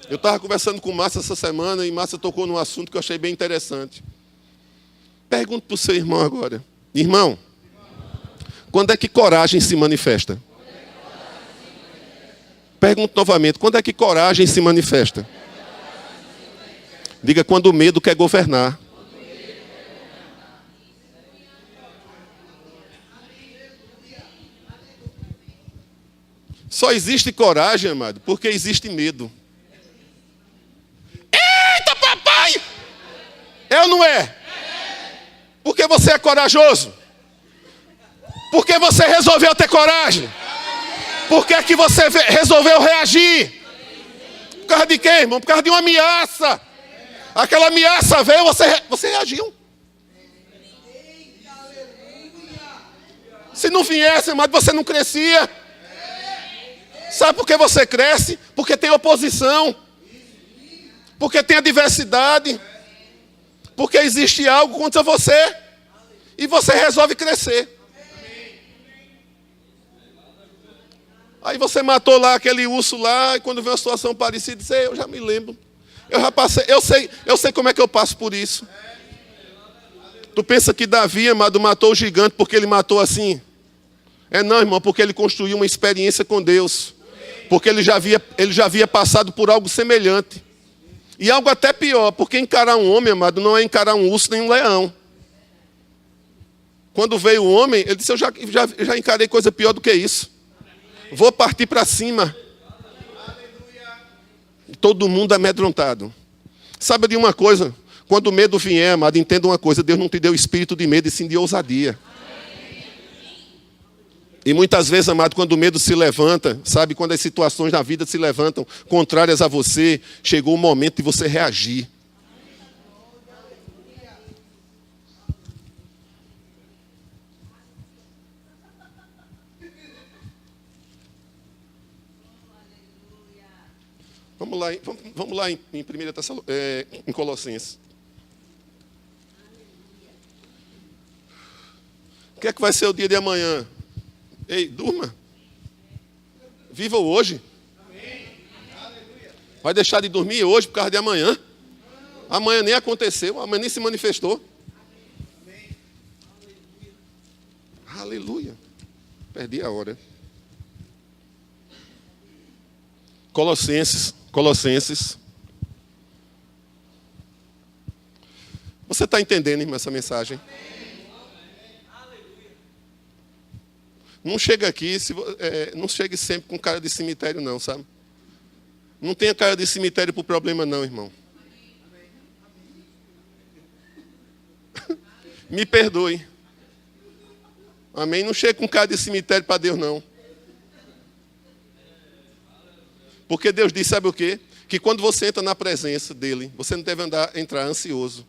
Eu estava conversando com Márcia essa semana e Márcia tocou num assunto que eu achei bem interessante. Pergunto para o seu irmão agora. Irmão, quando é que coragem se manifesta? Pergunto novamente, quando é que coragem se manifesta? Diga, quando o medo quer governar. Só existe coragem, amado, porque existe medo. É ou não é? Porque você é corajoso. Porque você resolveu ter coragem. Por que é que você resolveu reagir? Por causa de quê, irmão? Por causa de uma ameaça. Aquela ameaça veio, você reagiu. Se não viesse, mas você não crescia. Sabe por que você cresce? Porque tem oposição. Porque tem adversidade. Porque existe algo contra você. E você resolve crescer. Aí você matou lá aquele urso lá, e quando vê uma situação parecida, diz, eu já me lembro. Eu já passei, eu sei como é que eu passo por isso. Tu pensa que Davi, amado, matou o gigante porque ele matou assim? Não, irmão, porque ele construiu uma experiência com Deus. Porque ele já havia passado por algo semelhante. E algo até pior, porque encarar um homem, amado, não é encarar um urso nem um leão. Quando veio o homem, ele disse, eu já encarei coisa pior do que isso. Vou partir para cima. Todo mundo amedrontado. Sabe de uma coisa? Quando o medo vier, amado, entenda uma coisa. Deus não te deu espírito de medo, e sim de ousadia. E muitas vezes, amado, quando o medo se levanta, sabe? Quando as situações na vida se levantam contrárias a você, chegou o momento de você reagir. Vamos lá em 1 em Colossenses. O que é que vai ser o dia de amanhã? Ei, durma. Viva o hoje. Vai deixar de dormir hoje por causa de amanhã? Amanhã nem aconteceu, amanhã nem se manifestou. Aleluia. Perdi a hora. Colossenses. Você está entendendo, irmão, essa mensagem? Não chega aqui, não chegue sempre com cara de cemitério, não, sabe? Não tenha cara de cemitério para o problema, não, irmão. Me perdoe. Amém? Não chegue com cara de cemitério para Deus, não. Porque Deus diz, sabe o quê? Que quando você entra na presença dEle, você não deve entrar ansioso.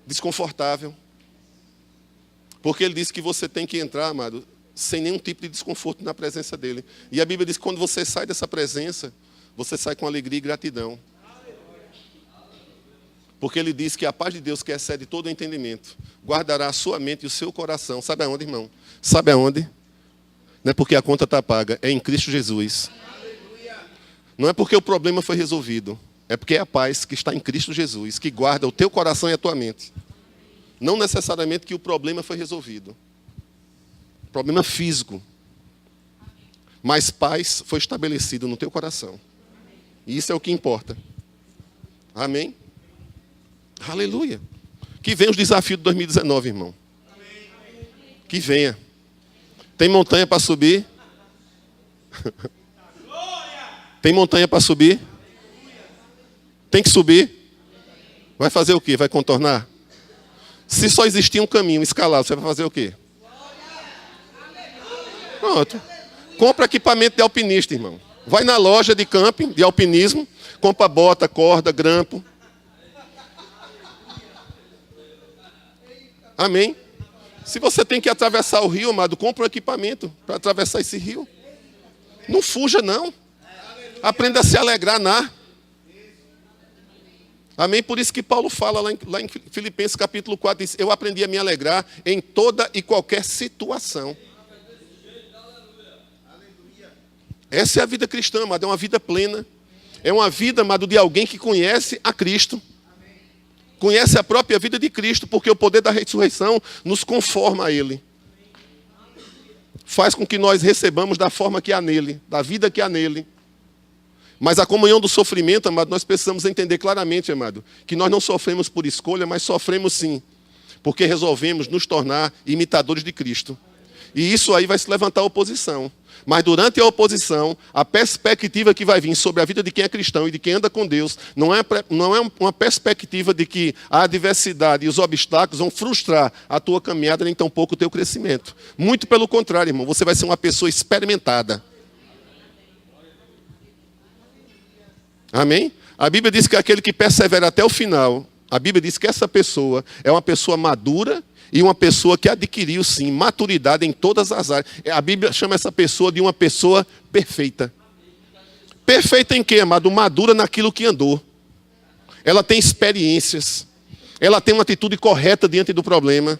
Desconfortável. Porque Ele disse que você tem que entrar, amado, sem nenhum tipo de desconforto na presença dEle. E a Bíblia diz que quando você sai dessa presença, você sai com alegria e gratidão. Porque Ele diz que a paz de Deus, que excede todo o entendimento, guardará a sua mente e o seu coração. Sabe aonde, irmão? Sabe aonde? Não é porque a conta está paga, é em Cristo Jesus. Não é porque o problema foi resolvido, é porque é a paz que está em Cristo Jesus, que guarda o teu coração e a tua mente. Não necessariamente que o problema foi resolvido. Problema físico. Mas paz foi estabelecido no teu coração. E isso é o que importa. Amém? Aleluia. Que venha os desafios de 2019, irmão. Que venha. Tem montanha para subir? Tem montanha para subir? Tem que subir? Vai fazer o quê? Vai contornar? Se só existir um caminho escalado, você vai fazer o quê? Pronto. Compra equipamento de alpinista, irmão. Vai na loja de camping, de alpinismo, compra bota, corda, grampo. Amém? Se você tem que atravessar o rio, amado, compra um equipamento para atravessar esse rio. Não fuja, não. Aprenda a se alegrar, Amém? Por isso que Paulo fala lá em Filipenses capítulo 4, diz, eu aprendi a me alegrar em toda e qualquer situação. Essa é a vida cristã, amado, é uma vida plena. É uma vida, amado, de alguém que conhece a Cristo. Conhece a própria vida de Cristo, porque o poder da ressurreição nos conforma a Ele. Faz com que nós recebamos da forma que há nele, da vida que há nele. Mas a comunhão do sofrimento, amado, nós precisamos entender claramente, amado, que nós não sofremos por escolha, mas sofremos sim, porque resolvemos nos tornar imitadores de Cristo. E isso aí vai se levantar oposição. Mas durante a oposição, a perspectiva que vai vir sobre a vida de quem é cristão e de quem anda com Deus não é uma perspectiva de que a adversidade e os obstáculos vão frustrar a tua caminhada, nem tampouco o teu crescimento. Muito pelo contrário, irmão, você vai ser uma pessoa experimentada. Amém? A Bíblia diz que aquele que persevera até o final, a Bíblia diz que essa pessoa é uma pessoa madura e uma pessoa que adquiriu, sim, maturidade em todas as áreas. A Bíblia chama essa pessoa de uma pessoa perfeita. Perfeita em quê, amado? Madura naquilo que andou. Ela tem experiências. Ela tem uma atitude correta diante do problema.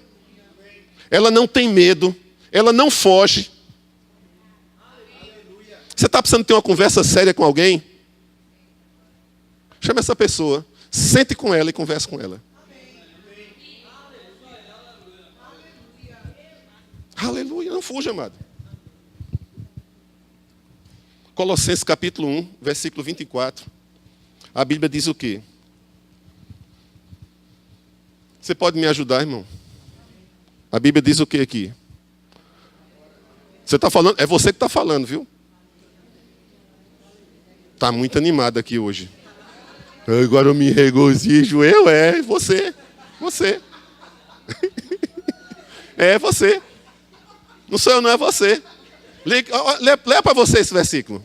Ela não tem medo. Ela não foge. Você está precisando ter uma conversa séria com alguém? Chama essa pessoa. Sente com ela e converse com ela. Aleluia, não fuja, amado. Colossenses capítulo 1, versículo 24. A Bíblia diz o quê? Você pode me ajudar, irmão? A Bíblia diz o quê aqui? Você está falando? É você que está falando, viu? Está muito animado aqui hoje. Agora eu me regozijo. Você. Você. É você. Não sou eu, não é você. Lê para você esse versículo.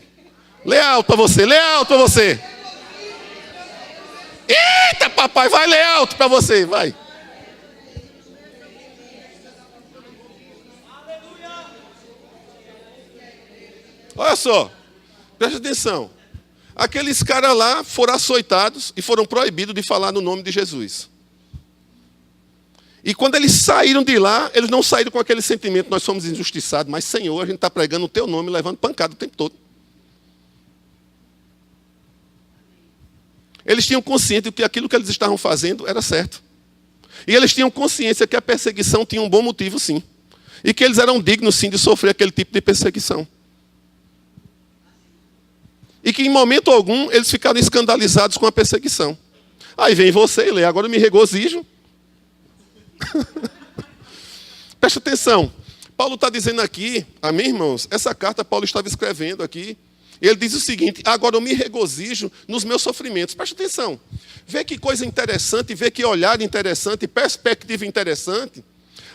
Lê alto para você. Lê alto para você. Eita, papai, vai ler alto para você. Vai. Olha só. Presta atenção. Aqueles caras lá foram açoitados e foram proibidos de falar no nome de Jesus. E quando eles saíram de lá, eles não saíram com aquele sentimento, nós somos injustiçados, mas Senhor, a gente está pregando o teu nome, levando pancada o tempo todo. Eles tinham consciência de que aquilo que eles estavam fazendo era certo. E eles tinham consciência que a perseguição tinha um bom motivo, sim. E que eles eram dignos, sim, de sofrer aquele tipo de perseguição. E que em momento algum eles ficaram escandalizados com a perseguição. Aí vem você e lê, agora eu me regozijo. Presta atenção. Paulo está dizendo aqui, amém, irmãos? Essa carta Paulo estava escrevendo aqui. Ele diz o seguinte: agora eu me regozijo nos meus sofrimentos. Presta atenção. Vê que coisa interessante, vê que olhar interessante, perspectiva interessante,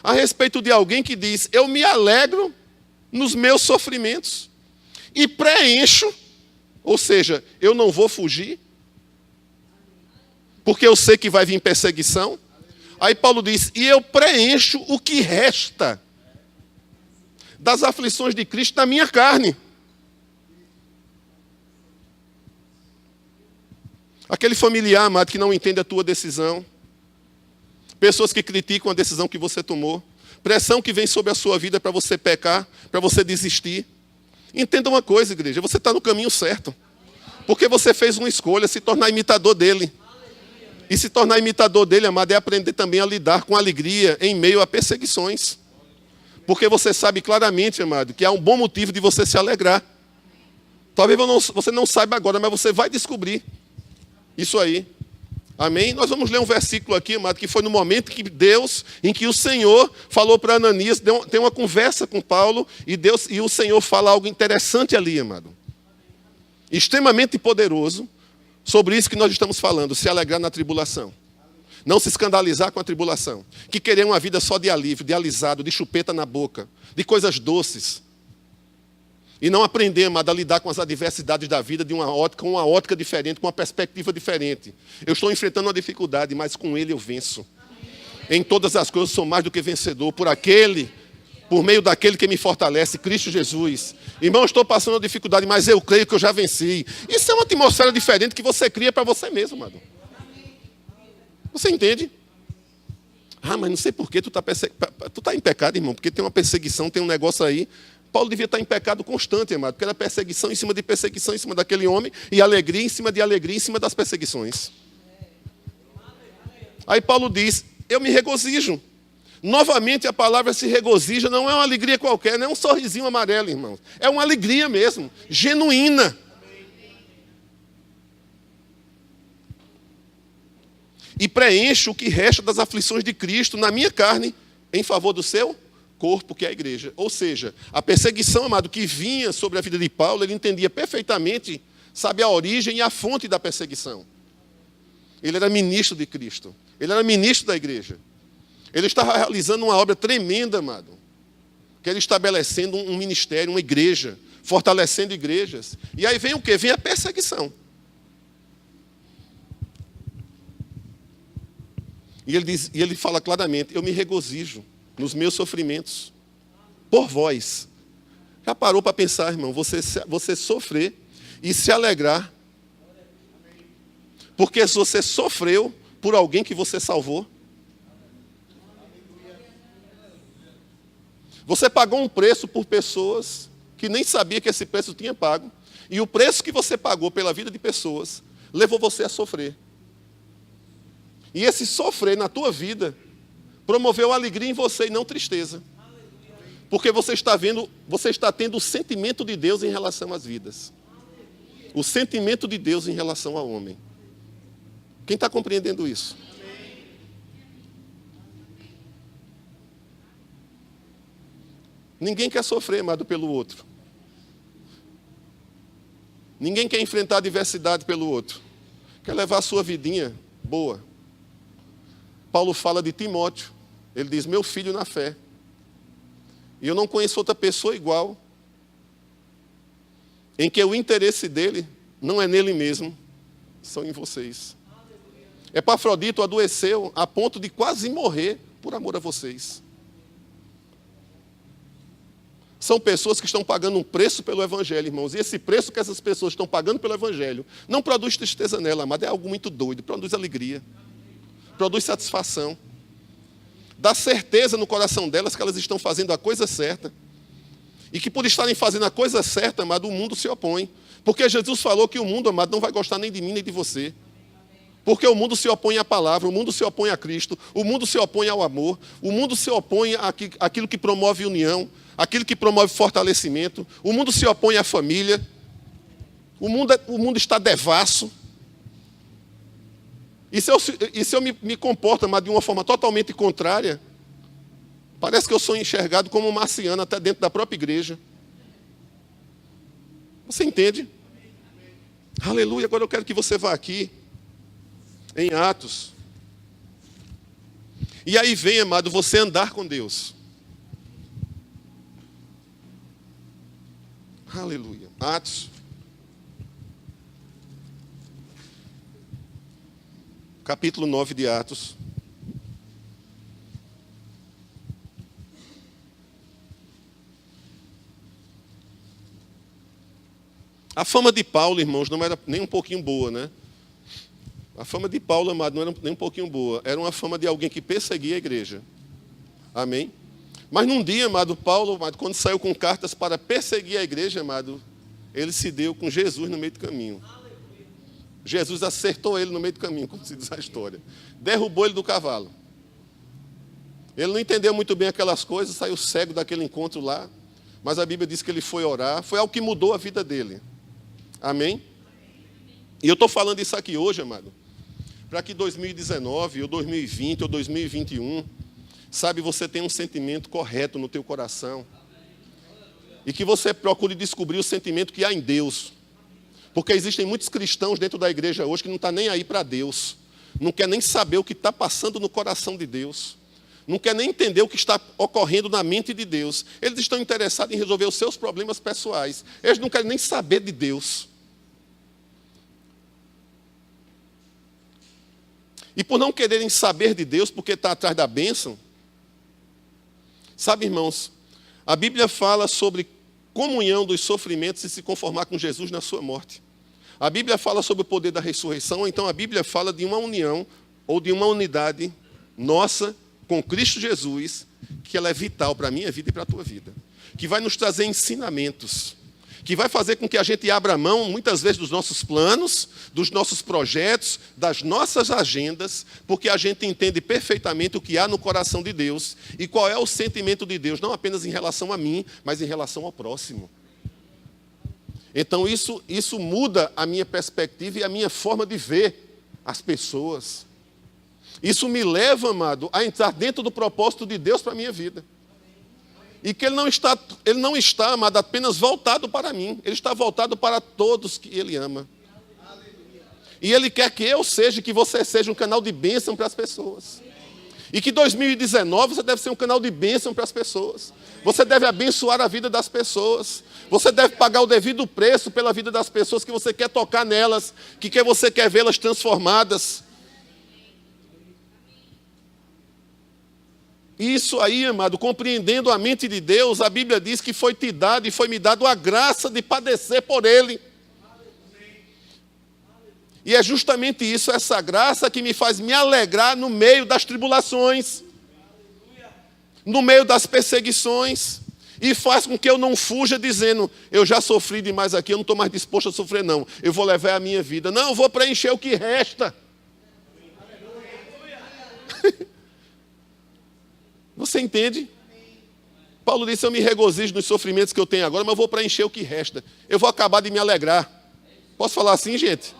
a respeito de alguém que diz: eu me alegro nos meus sofrimentos e preencho, ou seja, eu não vou fugir, porque eu sei que vai vir perseguição. Aí Paulo diz: e eu preencho o que resta das aflições de Cristo na minha carne. Aquele familiar, amado, que não entende a tua decisão. Pessoas que criticam a decisão que você tomou. Pressão que vem sobre a sua vida para você pecar, para você desistir. Entenda uma coisa, igreja, você está no caminho certo. Porque você fez uma escolha, se tornar imitador dele. E se tornar imitador dele, amado, é aprender também a lidar com alegria em meio a perseguições. Porque você sabe claramente, amado, que há um bom motivo de você se alegrar. Talvez você não saiba agora, mas você vai descobrir isso aí. Amém? Nós vamos ler um versículo aqui, amado, que foi no momento em que o Senhor falou para Ananias, tem uma conversa com Paulo, e o Senhor fala algo interessante ali, amado. Extremamente poderoso. Sobre isso que nós estamos falando, se alegrar na tribulação. Não se escandalizar com a tribulação. Que querer uma vida só de alívio, de alisado, de chupeta na boca, de coisas doces. E não aprender, amado, a lidar com as adversidades da vida de uma ótica diferente, com uma perspectiva diferente. Eu estou enfrentando uma dificuldade, mas com ele eu venço. Em todas as coisas sou mais do que vencedor, por meio daquele que me fortalece, Cristo Jesus. Irmão, estou passando uma dificuldade, mas eu creio que eu já venci. Isso é uma atmosfera diferente que você cria para você mesmo, amado. Você entende? Ah, mas não sei por que tu está em pecado, irmão, porque tem uma perseguição, tem um negócio aí. Paulo devia estar em pecado constante, amado, porque era perseguição em cima de perseguição em cima daquele homem e alegria em cima de alegria em cima das perseguições. Aí Paulo diz: eu me regozijo. Novamente a palavra se regozija, não é uma alegria qualquer, não é um sorrisinho amarelo, irmãos. É uma alegria mesmo, genuína. E preencho o que resta das aflições de Cristo na minha carne, em favor do seu corpo que é a igreja. Ou seja, a perseguição, amado, que vinha sobre a vida de Paulo, ele entendia perfeitamente, sabe, a origem e a fonte da perseguição. Ele era ministro de Cristo. Ele era ministro da igreja. Ele estava realizando uma obra tremenda, amado. Que ele estabelecendo um ministério, uma igreja, fortalecendo igrejas. E aí vem o quê? Vem a perseguição. E ele fala claramente, eu me regozijo nos meus sofrimentos, por vós. Já parou para pensar, irmão, você sofrer e se alegrar, porque você sofreu por alguém que você salvou. Você pagou um preço por pessoas que nem sabia que esse preço tinha pago, e o preço que você pagou pela vida de pessoas levou você a sofrer. E esse sofrer na tua vida promoveu alegria em você e não tristeza. Porque você está tendo o sentimento de Deus em relação às vidas. O sentimento de Deus em relação ao homem. Quem está compreendendo isso? Ninguém quer sofrer, amado, pelo outro. Ninguém quer enfrentar a adversidade pelo outro. Quer levar a sua vidinha boa. Paulo fala de Timóteo. Ele diz, meu filho na fé. E eu não conheço outra pessoa igual, em que o interesse dele não é nele mesmo, são em vocês. Epafrodito adoeceu a ponto de quase morrer por amor a vocês. São pessoas que estão pagando um preço pelo Evangelho, irmãos. E esse preço que essas pessoas estão pagando pelo Evangelho não produz tristeza nela, mas é algo muito doido. Produz alegria. Produz satisfação. Dá certeza no coração delas que elas estão fazendo a coisa certa. E que por estarem fazendo a coisa certa, amado, o mundo se opõe. Porque Jesus falou que o mundo, amado, não vai gostar nem de mim nem de você. Porque o mundo se opõe à palavra, o mundo se opõe a Cristo, o mundo se opõe ao amor, o mundo se opõe àquilo que promove união, aquilo que promove fortalecimento, o mundo se opõe à família, o mundo está devasso. E se eu me comporto, mas de uma forma totalmente contrária, parece que eu sou enxergado como um marciano até dentro da própria igreja. Você entende? Aleluia. Agora eu quero que você vá aqui, em Atos. E aí vem, amado, você andar com Deus. Aleluia. Atos. Capítulo 9 de Atos. A fama de Paulo, irmãos, não era nem um pouquinho boa, né? A fama de Paulo, amado, não era nem um pouquinho boa. Era uma fama de alguém que perseguia a igreja. Amém? Mas num dia, amado, Paulo, amado, quando saiu com cartas para perseguir a igreja, amado, ele se deu com Jesus no meio do caminho. Jesus acertou ele no meio do caminho, como se diz a história. Derrubou ele do cavalo. Ele não entendeu muito bem aquelas coisas, saiu cego daquele encontro lá. Mas a Bíblia diz que ele foi orar. Foi algo que mudou a vida dele. Amém? E eu estou falando isso aqui hoje, amado, para que 2019, ou 2020, ou 2021, sabe, você tenha um sentimento correto no teu coração. E que você procure descobrir o sentimento que há em Deus. Porque existem muitos cristãos dentro da igreja hoje que não estão nem aí para Deus. Não quer nem saber o que está passando no coração de Deus. Não quer nem entender o que está ocorrendo na mente de Deus. Eles estão interessados em resolver os seus problemas pessoais. Eles não querem nem saber de Deus. E por não quererem saber de Deus, porque está atrás da bênção, sabe, irmãos, a Bíblia fala sobre comunhão dos sofrimentos e se conformar com Jesus na sua morte. A Bíblia fala sobre o poder da ressurreição, então a Bíblia fala de uma união ou de uma unidade nossa com Cristo Jesus, que ela é vital para a minha vida e para a tua vida, que vai nos trazer ensinamentos, que vai fazer com que a gente abra mão, muitas vezes, dos nossos planos, dos nossos projetos, das nossas agendas, porque a gente entende perfeitamente o que há no coração de Deus e qual é o sentimento de Deus, não apenas em relação a mim, mas em relação ao próximo. Então, isso muda a minha perspectiva e a minha forma de ver as pessoas. Isso me leva, amado, a entrar dentro do propósito de Deus para a minha vida. E que ele não está, amado, apenas voltado para mim. Ele está voltado para todos que ele ama. E ele quer que eu seja, que você seja um canal de bênção para as pessoas. E que 2019 você deve ser um canal de bênção para as pessoas. Você deve abençoar a vida das pessoas. Você deve pagar o devido preço pela vida das pessoas que você quer tocar nelas, que você quer vê-las transformadas. Isso aí, amado, compreendendo a mente de Deus, a Bíblia diz que foi te dado e foi me dado a graça de padecer por Ele. E é justamente isso, essa graça que me faz me alegrar no meio das tribulações, no meio das perseguições, e faz com que eu não fuja dizendo, eu já sofri demais aqui, eu não estou mais disposto a sofrer não, eu vou levar a minha vida. Não, eu vou preencher o que resta. Você entende? Paulo disse, eu me regozijo nos sofrimentos que eu tenho agora, mas eu vou preencher o que resta. Eu vou acabar de me alegrar. Posso falar assim, gente?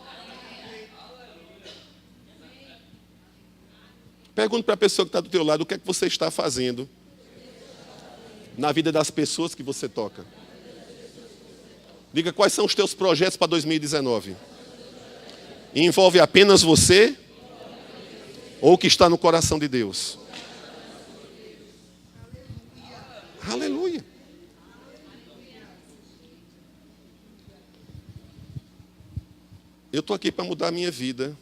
Pergunta para a pessoa que está do teu lado, o que é que você está fazendo na vida das pessoas que você toca. Diga, quais são os teus projetos para 2019? Envolve apenas você ou o que está no coração de Deus? Aleluia. Eu estou aqui para mudar a minha vida.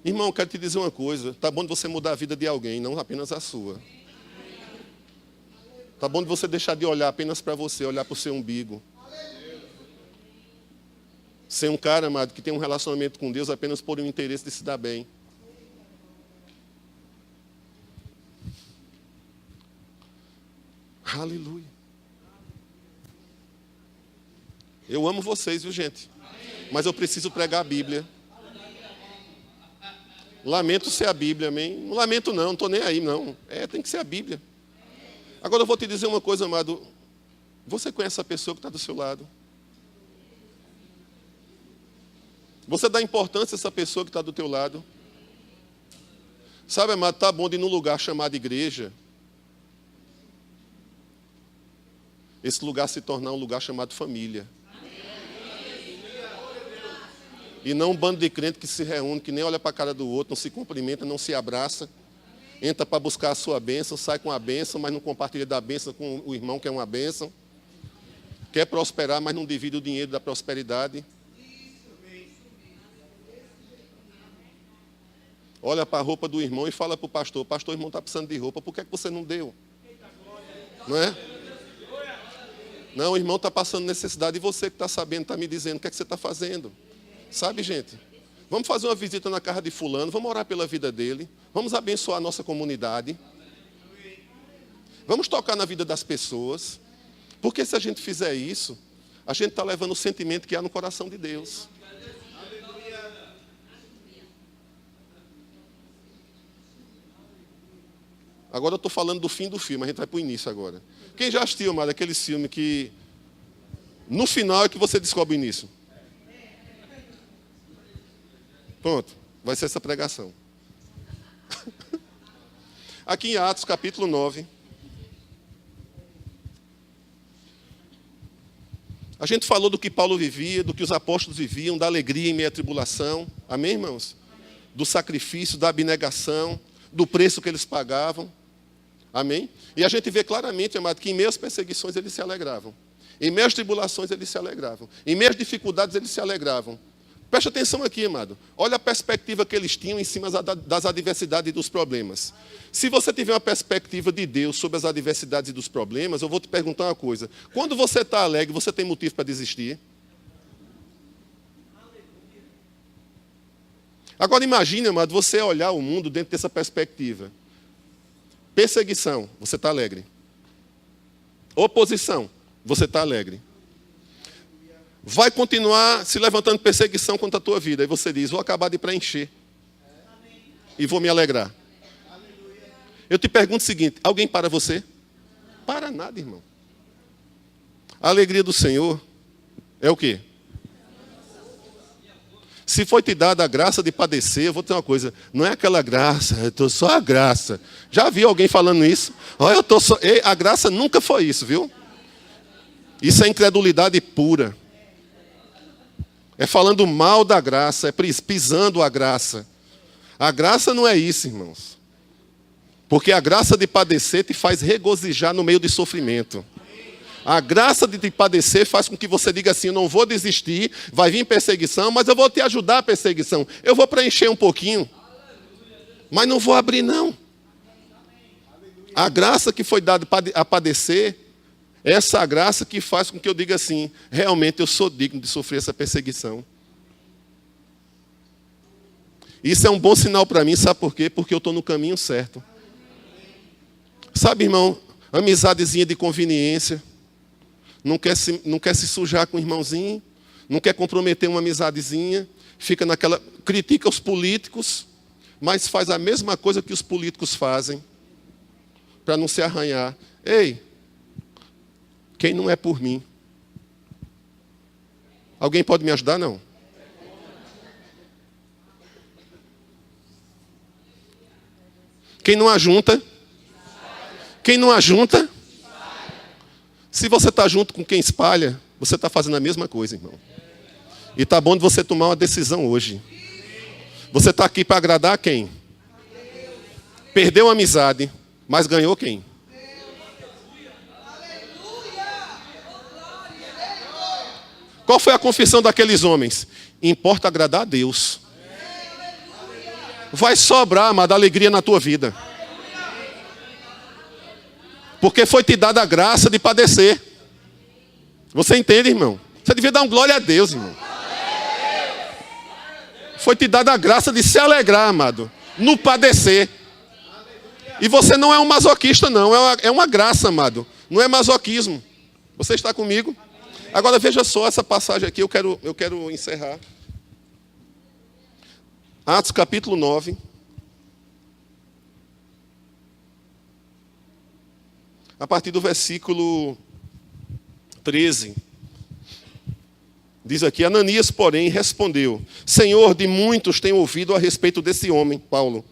Irmão, eu quero te dizer uma coisa. Está bom de você mudar a vida de alguém, não apenas a sua. Está bom de você deixar de olhar apenas para você, olhar para o seu umbigo. Ser um cara, amado, que tem um relacionamento com Deus apenas por um interesse de se dar bem. Aleluia. Eu amo vocês, viu, gente? Mas eu preciso pregar a Bíblia. Lamento ser a Bíblia, amém? Não lamento não estou nem aí, não. Tem que ser a Bíblia. Agora eu vou te dizer uma coisa, amado. Você conhece a pessoa que está do seu lado? Você dá importância a essa pessoa que está do teu lado? Sabe, amado, está bom de ir num lugar chamado igreja. Esse lugar se tornar um lugar chamado família. E não um bando de crente que se reúne, que nem olha para a cara do outro, não se cumprimenta, não se abraça. Entra para buscar a sua bênção, sai com a bênção, mas não compartilha da bênção com o irmão que é uma bênção. Quer prosperar, mas não divide o dinheiro da prosperidade. Olha para a roupa do irmão e fala para o pastor, o irmão está precisando de roupa, por que é que você não deu? Não é? Não, o irmão está passando necessidade e você que está sabendo, está me dizendo o que é que você está fazendo. Sabe, gente? Vamos fazer uma visita na casa de fulano, vamos orar pela vida dele, vamos abençoar a nossa comunidade. Vamos tocar na vida das pessoas. Porque se a gente fizer isso, a gente está levando o sentimento que há no coração de Deus. Agora eu estou falando do fim do filme, a gente vai para o início agora. Quem já assistiu, amado, aquele filme que no final é que você descobre o início? Pronto, vai ser essa pregação. Aqui em Atos, capítulo 9. A gente falou do que Paulo vivia, do que os apóstolos viviam, da alegria em meio à tribulação. Amém, irmãos? Do sacrifício, da abnegação, do preço que eles pagavam. Amém? E a gente vê claramente, amado, que em meio às perseguições eles se alegravam. Em meio às tribulações eles se alegravam. Em meio às dificuldades eles se alegravam. Preste atenção aqui, amado. Olha a perspectiva que eles tinham em cima das adversidades e dos problemas. Se você tiver uma perspectiva de Deus sobre as adversidades e dos problemas, eu vou te perguntar uma coisa. Quando você está alegre, você tem motivo para desistir? Agora imagine, amado, você olhar o mundo dentro dessa perspectiva. Perseguição, você está alegre. Oposição, você está alegre. Vai continuar se levantando perseguição contra a tua vida. E você diz, vou acabar de preencher. E vou me alegrar. Eu te pergunto o seguinte, alguém para você? Para nada, irmão. A alegria do Senhor é o quê? Se foi te dada a graça de padecer, eu vou dizer uma coisa, não é aquela graça, eu estou só a graça. Já viu alguém falando isso? Olha, eu tô só... Ei, a graça nunca foi isso, viu? Isso é incredulidade pura. É falando mal da graça, é pisando a graça. A graça não é isso, irmãos. Porque a graça de padecer te faz regozijar no meio de sofrimento. A graça de te padecer faz com que você diga assim, eu não vou desistir, vai vir perseguição, mas eu vou te ajudar a perseguição. Eu vou preencher um pouquinho, mas não vou abrir não. A graça que foi dada a padecer, essa graça que faz com que eu diga assim, realmente eu sou digno de sofrer essa perseguição. Isso é um bom sinal para mim, sabe por quê? Porque eu estou no caminho certo. Sabe, irmão, amizadezinha de conveniência, não quer se sujar com o irmãozinho, não quer comprometer uma amizadezinha, fica naquela, critica os políticos, mas faz a mesma coisa que os políticos fazem, para não se arranhar. Ei, quem não é por mim? Alguém pode me ajudar? Não. Quem não ajunta? Quem não ajunta? Se você está junto com quem espalha, você está fazendo a mesma coisa, irmão. E está bom de você tomar uma decisão hoje. Você está aqui para agradar quem? Perdeu a amizade, mas ganhou quem? Qual foi a confissão daqueles homens? Importa agradar a Deus. Vai sobrar, amado, alegria na tua vida. Porque foi te dada a graça de padecer. Você entende, irmão? Você devia dar um glória a Deus, irmão. Foi te dada a graça de se alegrar, amado, no padecer. E você não é um masoquista, não. É uma graça, amado. Não é masoquismo. Você está comigo? Agora veja só essa passagem aqui, eu quero encerrar. Atos capítulo 9. A partir do versículo 13. Diz aqui, Ananias, porém, respondeu, Senhor, de muitos tenho ouvido a respeito desse homem, Paulo.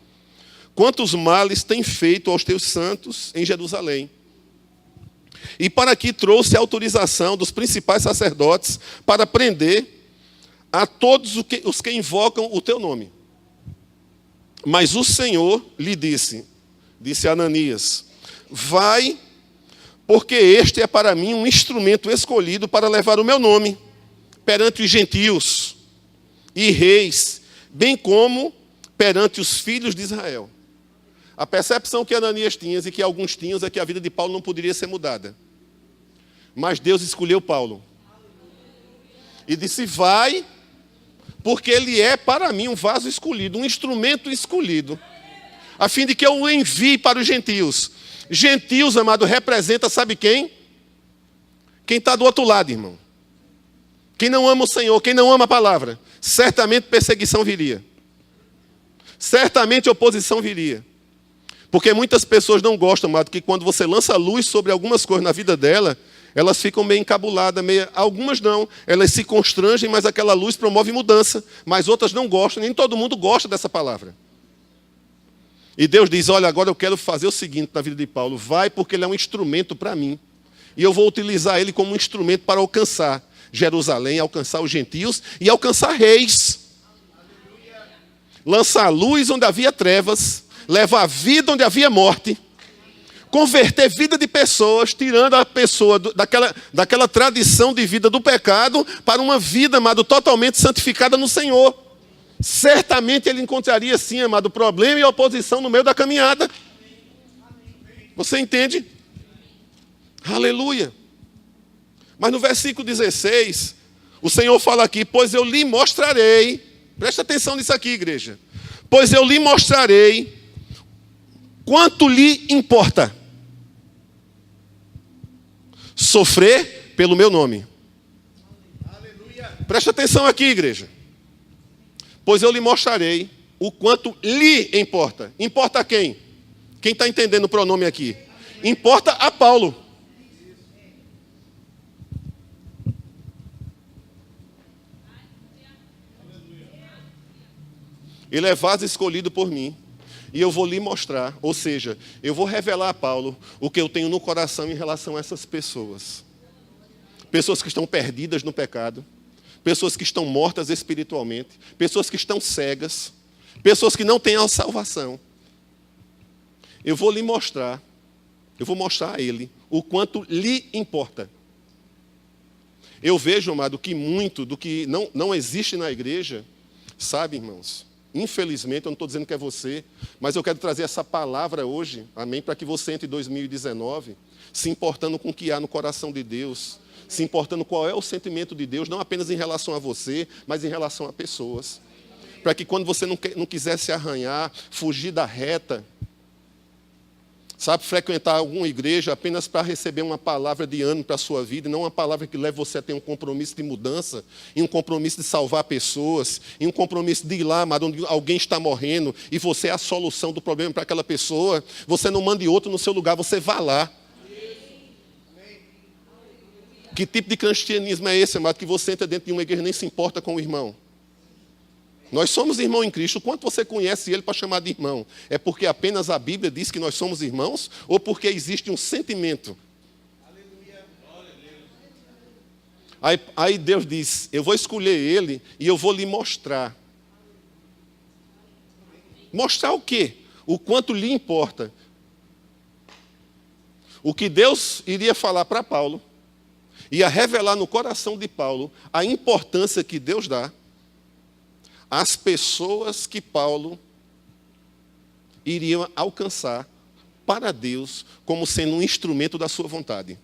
Quantos males tem feito aos teus santos em Jerusalém? E para aqui trouxe a autorização dos principais sacerdotes para prender a todos os que invocam o teu nome. Mas o Senhor lhe disse a Ananias, vai, porque este é para mim um instrumento escolhido para levar o meu nome perante os gentios e reis, bem como perante os filhos de Israel. A percepção que Ananias tinha e que alguns tinham é que a vida de Paulo não poderia ser mudada. Mas Deus escolheu Paulo. E disse, vai, porque ele é para mim um vaso escolhido, um instrumento escolhido, a fim de que eu o envie para os gentios. Gentios, amado, representa, sabe quem? Quem está do outro lado, irmão. Quem não ama o Senhor, quem não ama a palavra, certamente perseguição viria. Certamente oposição viria. Porque muitas pessoas não gostam, amado, que quando você lança luz sobre algumas coisas na vida dela, elas ficam meio encabuladas, algumas não, elas se constrangem, mas aquela luz promove mudança, mas outras não gostam, nem todo mundo gosta dessa palavra. E Deus diz, olha, agora eu quero fazer o seguinte na vida de Paulo, vai porque ele é um instrumento para mim, e eu vou utilizar ele como um instrumento para alcançar Jerusalém, alcançar os gentios e alcançar reis. Lançar luz onde havia trevas, levar vida onde havia morte, converter vida de pessoas, tirando a pessoa daquela tradição de vida do pecado para uma vida, amado, totalmente santificada no Senhor. Certamente ele encontraria, sim, amado, problema e oposição no meio da caminhada. Você entende? Aleluia. Mas no versículo 16, o Senhor fala aqui, pois eu lhe mostrarei, presta atenção nisso aqui, igreja, pois eu lhe mostrarei quanto lhe importa sofrer pelo meu nome. Aleluia. Presta atenção aqui, igreja. Pois eu lhe mostrarei o quanto lhe importa. Importa a quem? Quem está entendendo o pronome aqui? Importa a Paulo. Ele é vaso escolhido por mim. E eu vou lhe mostrar, ou seja, eu vou revelar a Paulo o que eu tenho no coração em relação a essas pessoas. Pessoas que estão perdidas no pecado, pessoas que estão mortas espiritualmente, pessoas que estão cegas, pessoas que não têm a salvação. Eu vou lhe mostrar, eu vou mostrar a ele o quanto lhe importa. Eu vejo, amado, que muito do que não existe na igreja, sabe, irmãos? Infelizmente, eu não estou dizendo que é você, mas eu quero trazer essa palavra hoje, amém, para que você entre em 2019 se importando com o que há no coração de Deus, se importando qual é o sentimento de Deus, não apenas em relação a você, mas em relação a pessoas. Para que quando você não quiser se arranhar, fugir da reta, sabe, frequentar alguma igreja apenas para receber uma palavra de ânimo para a sua vida, e não uma palavra que leve você a ter um compromisso de mudança, e um compromisso de salvar pessoas, e um compromisso de ir lá, amado, onde alguém está morrendo, e você é a solução do problema para aquela pessoa, você não mande outro no seu lugar, você vá lá. Que tipo de cristianismo é esse, amado, que você entra dentro de uma igreja e nem se importa com o irmão? Nós somos irmão em Cristo. Quanto você conhece ele para chamar de irmão? É porque apenas a Bíblia diz que nós somos irmãos? Ou porque existe um sentimento? Aí Deus diz, eu vou escolher ele e eu vou lhe mostrar. Mostrar o quê? O quanto lhe importa. O que Deus iria falar para Paulo, ia revelar no coração de Paulo a importância que Deus dá as pessoas que Paulo iria alcançar para Deus como sendo um instrumento da sua vontade.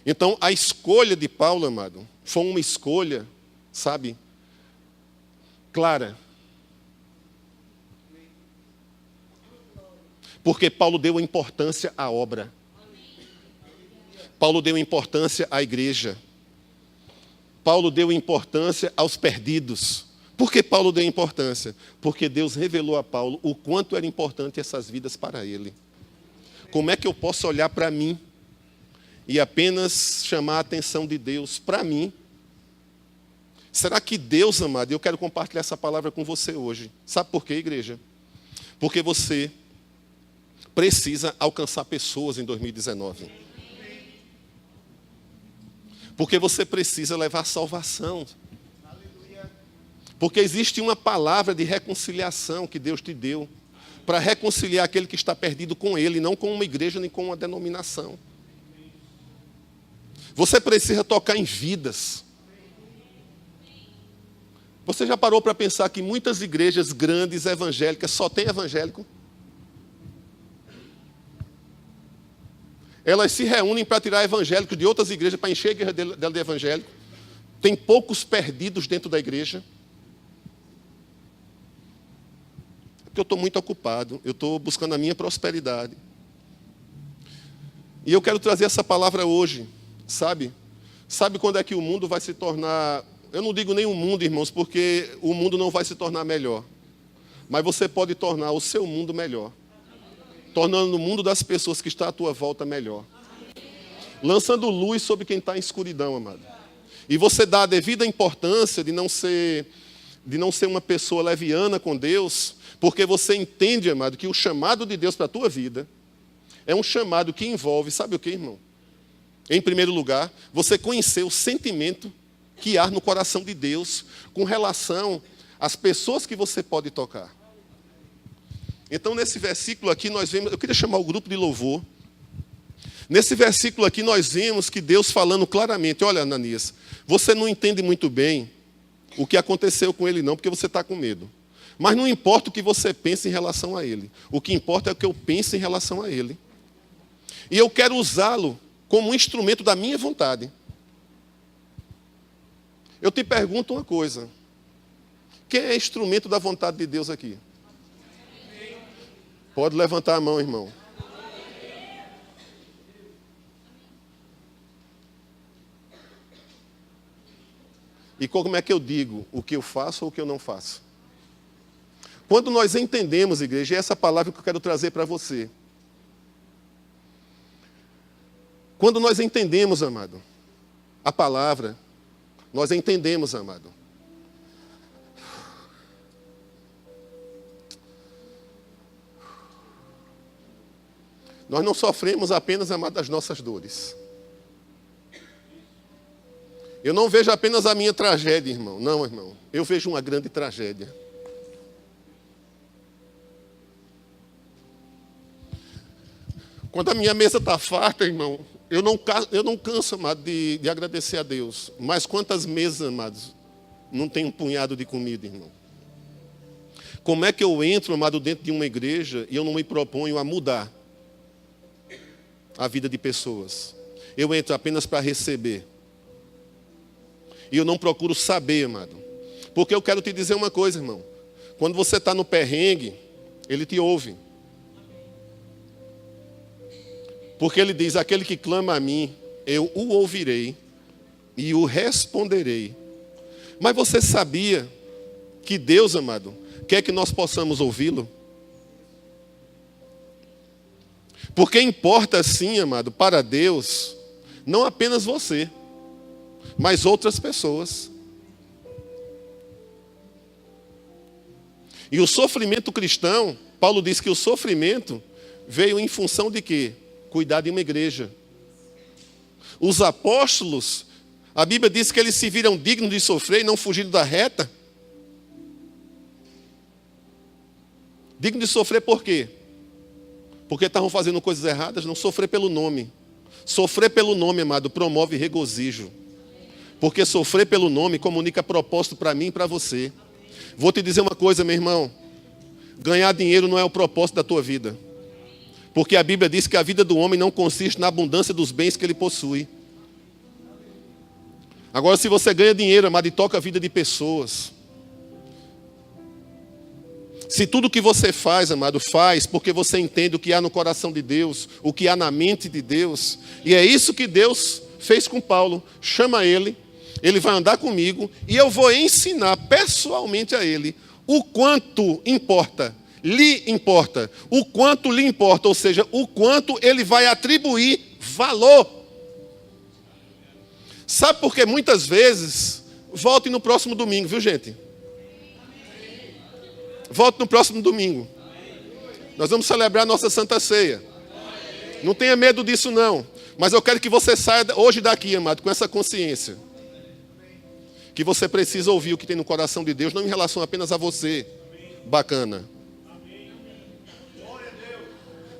Então, a escolha de Paulo, amado, foi uma escolha, sabe, clara. Porque Paulo deu importância à obra. Paulo deu importância à igreja. Paulo deu importância aos perdidos. Por que Paulo deu importância? Porque Deus revelou a Paulo o quanto era importante essas vidas para ele. Como é que eu posso olhar para mim e apenas chamar a atenção de Deus para mim? Será que Deus, amado, eu quero compartilhar essa palavra com você hoje. Sabe por quê, igreja? Porque você precisa alcançar pessoas em 2019. Porque você precisa levar salvação. Porque existe uma palavra de reconciliação que Deus te deu para reconciliar aquele que está perdido com Ele, não com uma igreja nem com uma denominação. Você precisa tocar em vidas. Você já parou para pensar que muitas igrejas grandes evangélicas só tem evangélico? Elas se reúnem para tirar evangélicos de outras igrejas, para encher a igreja dela de evangélico. Tem poucos perdidos dentro da igreja. Porque eu estou muito ocupado, eu estou buscando a minha prosperidade. E eu quero trazer essa palavra hoje, sabe? Sabe quando é que o mundo vai se tornar... Eu não digo nem o mundo, irmãos, porque o mundo não vai se tornar melhor. Mas você pode tornar o seu mundo melhor. Tornando o mundo das pessoas que está à tua volta melhor. Lançando luz sobre quem está em escuridão, amado. E você dá a devida importância de não ser uma pessoa leviana com Deus, porque você entende, amado, que o chamado de Deus para a tua vida é um chamado que envolve, sabe o que, irmão? Em primeiro lugar, você conhecer o sentimento que há no coração de Deus com relação às pessoas que você pode tocar. Então, nesse versículo aqui, nós vemos... Eu queria chamar o grupo de louvor. Nesse versículo aqui, nós vemos que Deus falando claramente, olha, Ananias, você não entende muito bem o que aconteceu com ele não, porque você está com medo. Mas não importa o que você pense em relação a ele. O que importa é o que eu penso em relação a ele. E eu quero usá-lo como um instrumento da minha vontade. Eu te pergunto uma coisa. Quem é instrumento da vontade de Deus aqui? Pode levantar a mão, irmão. E como é que eu digo o que eu faço ou o que eu não faço? Quando nós entendemos, igreja, é essa palavra que eu quero trazer para você. Quando nós entendemos, amado, a palavra, nós entendemos, amado, Nós não sofremos apenas, amado, das nossas dores. Eu não vejo apenas a minha tragédia, irmão. Não, irmão. Eu vejo uma grande tragédia. Quando a minha mesa está farta, irmão, eu não canso, amado, de agradecer a Deus. Mas quantas mesas, amados, não tem um punhado de comida, irmão? Como é que eu entro, amado, dentro de uma igreja e eu não me proponho a mudar a vida de pessoas? Eu entro apenas para receber. E eu não procuro saber, amado. Porque eu quero te dizer uma coisa, irmão. Quando você está no perrengue, Ele te ouve. Porque Ele diz, aquele que clama a mim, eu o ouvirei e o responderei. Mas você sabia que Deus, amado, quer que nós possamos ouvi-lo? Porque importa sim, amado, para Deus, não apenas você, mas outras pessoas. E o sofrimento cristão, Paulo diz que o sofrimento veio em função de quê? Cuidar de uma igreja. Os apóstolos, a Bíblia diz que eles se viram dignos de sofrer e não fugiram da reta. Digno de sofrer por quê? Porque estavam fazendo coisas erradas? Não, sofrer pelo nome. Sofrer pelo nome, amado, promove regozijo. Porque sofrer pelo nome comunica propósito para mim e para você. Vou te dizer uma coisa, meu irmão. Ganhar dinheiro não é o propósito da tua vida. Porque a Bíblia diz que a vida do homem não consiste na abundância dos bens que ele possui. Agora, se você ganha dinheiro, amado, e toca a vida de pessoas. Se tudo que você faz, amado, faz porque você entende o que há no coração de Deus, o que há na mente de Deus. E é isso que Deus fez com Paulo. Chama ele, ele vai andar comigo e eu vou ensinar pessoalmente a ele o quanto importa, lhe importa, o quanto lhe importa, ou seja, o quanto ele vai atribuir valor. Sabe por que muitas vezes, volte no próximo domingo, viu gente? Volte no próximo domingo. Nós vamos celebrar a nossa Santa Ceia. Não tenha medo disso não. Mas eu quero que você saia hoje daqui, amado, com essa consciência. Que você precisa ouvir o que tem no coração de Deus, não em relação apenas a você. Bacana.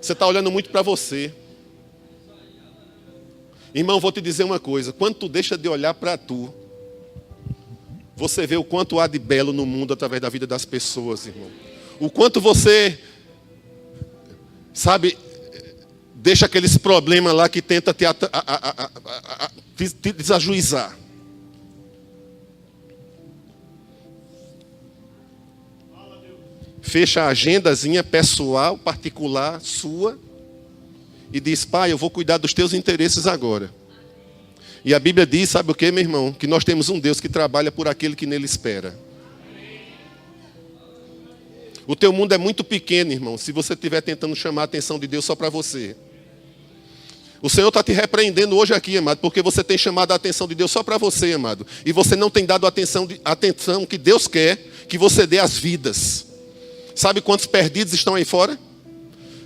Você está olhando muito para você. Irmão, vou te dizer uma coisa. Quando tu deixa de olhar para tu, você vê o quanto há de belo no mundo através da vida das pessoas, irmão. O quanto você, sabe, deixa aqueles problemas lá que tenta te desajuizar. Fecha a agendazinha pessoal, particular, sua, e diz, pai, eu vou cuidar dos teus interesses agora. E a Bíblia diz, sabe o que, meu irmão? Que nós temos um Deus que trabalha por aquele que nele espera. O teu mundo é muito pequeno, irmão, se você estiver tentando chamar a atenção de Deus só para você. O Senhor está te repreendendo hoje aqui, amado, porque você tem chamado a atenção de Deus só para você, amado. E você não tem dado a atenção que Deus quer que você dê às vidas. Sabe quantos perdidos estão aí fora?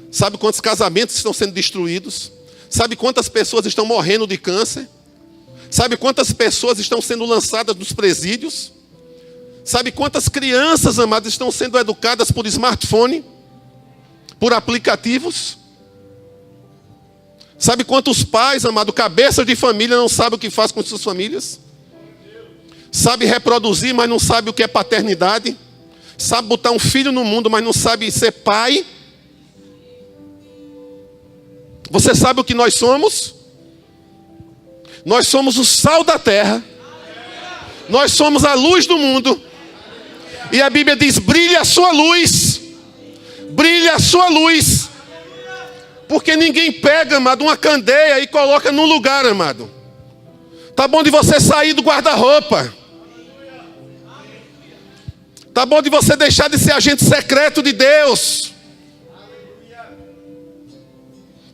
Sabe quantos casamentos estão sendo destruídos? Sabe quantas pessoas estão morrendo de câncer? Sabe quantas pessoas estão sendo lançadas nos presídios? Sabe quantas crianças, amadas, estão sendo educadas por smartphone? Por aplicativos? Sabe quantos pais, amado, cabeça de família, não sabem o que faz com suas famílias? Sabe reproduzir, mas não sabe o que é paternidade? Sabe botar um filho no mundo, mas não sabe ser pai? Você sabe o que nós somos? Nós somos o sal da terra. Nós somos a luz do mundo. E a Bíblia diz, brilhe a sua luz. Brilhe a sua luz. Porque ninguém pega, amado, uma candeia e coloca num lugar, amado. Tá bom de você sair do guarda-roupa. Tá bom de você deixar de ser agente secreto de Deus.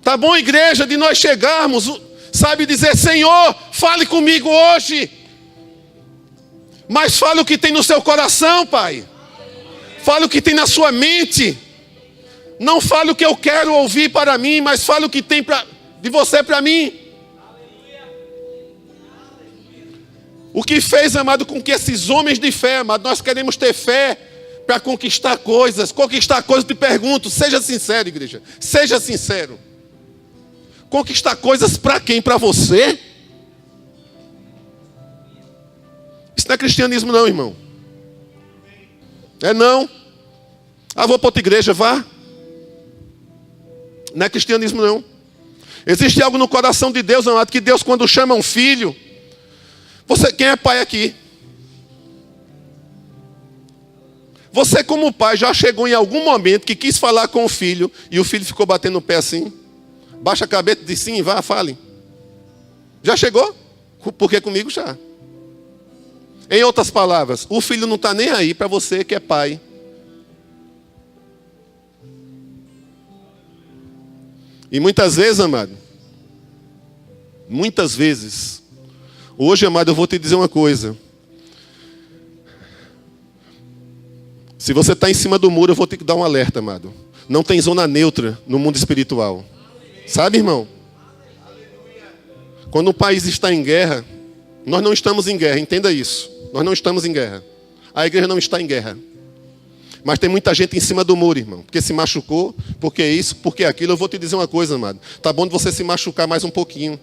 Tá bom, igreja, de nós chegarmos, sabe, dizer, Senhor, fale comigo hoje. Mas fale o que tem no seu coração, Pai. Fale o que tem na sua mente. Não fale o que eu quero ouvir para mim, mas fale o que tem de você para mim. O que fez, amado, com que esses homens de fé, amado, nós queremos ter fé para conquistar coisas. Conquistar coisas, te pergunto, seja sincero, igreja. Seja sincero. Conquistar coisas para quem? Para você? Isso não é cristianismo não, irmão. É não. Vou para outra igreja, vá. Não é cristianismo não. Existe algo no coração de Deus, amado, que Deus quando chama um filho... quem é pai aqui? Você como pai já chegou em algum momento que quis falar com o filho e o filho ficou batendo o pé assim? Baixa a cabeça e diz sim, vá, fale. Já chegou? Porque comigo já. Em outras palavras, o filho não está nem aí para você que é pai. E muitas vezes, amado, muitas vezes, hoje, amado, eu vou te dizer uma coisa. Se você está em cima do muro, eu vou ter que dar um alerta, amado. Não tem zona neutra no mundo espiritual. Sabe, irmão? Quando um país está em guerra, nós não estamos em guerra, entenda isso. Nós não estamos em guerra. A igreja não está em guerra. Mas tem muita gente em cima do muro, irmão. Porque se machucou, porque isso, porque aquilo. Eu vou te dizer uma coisa, amado. Tá bom de você se machucar mais um pouquinho.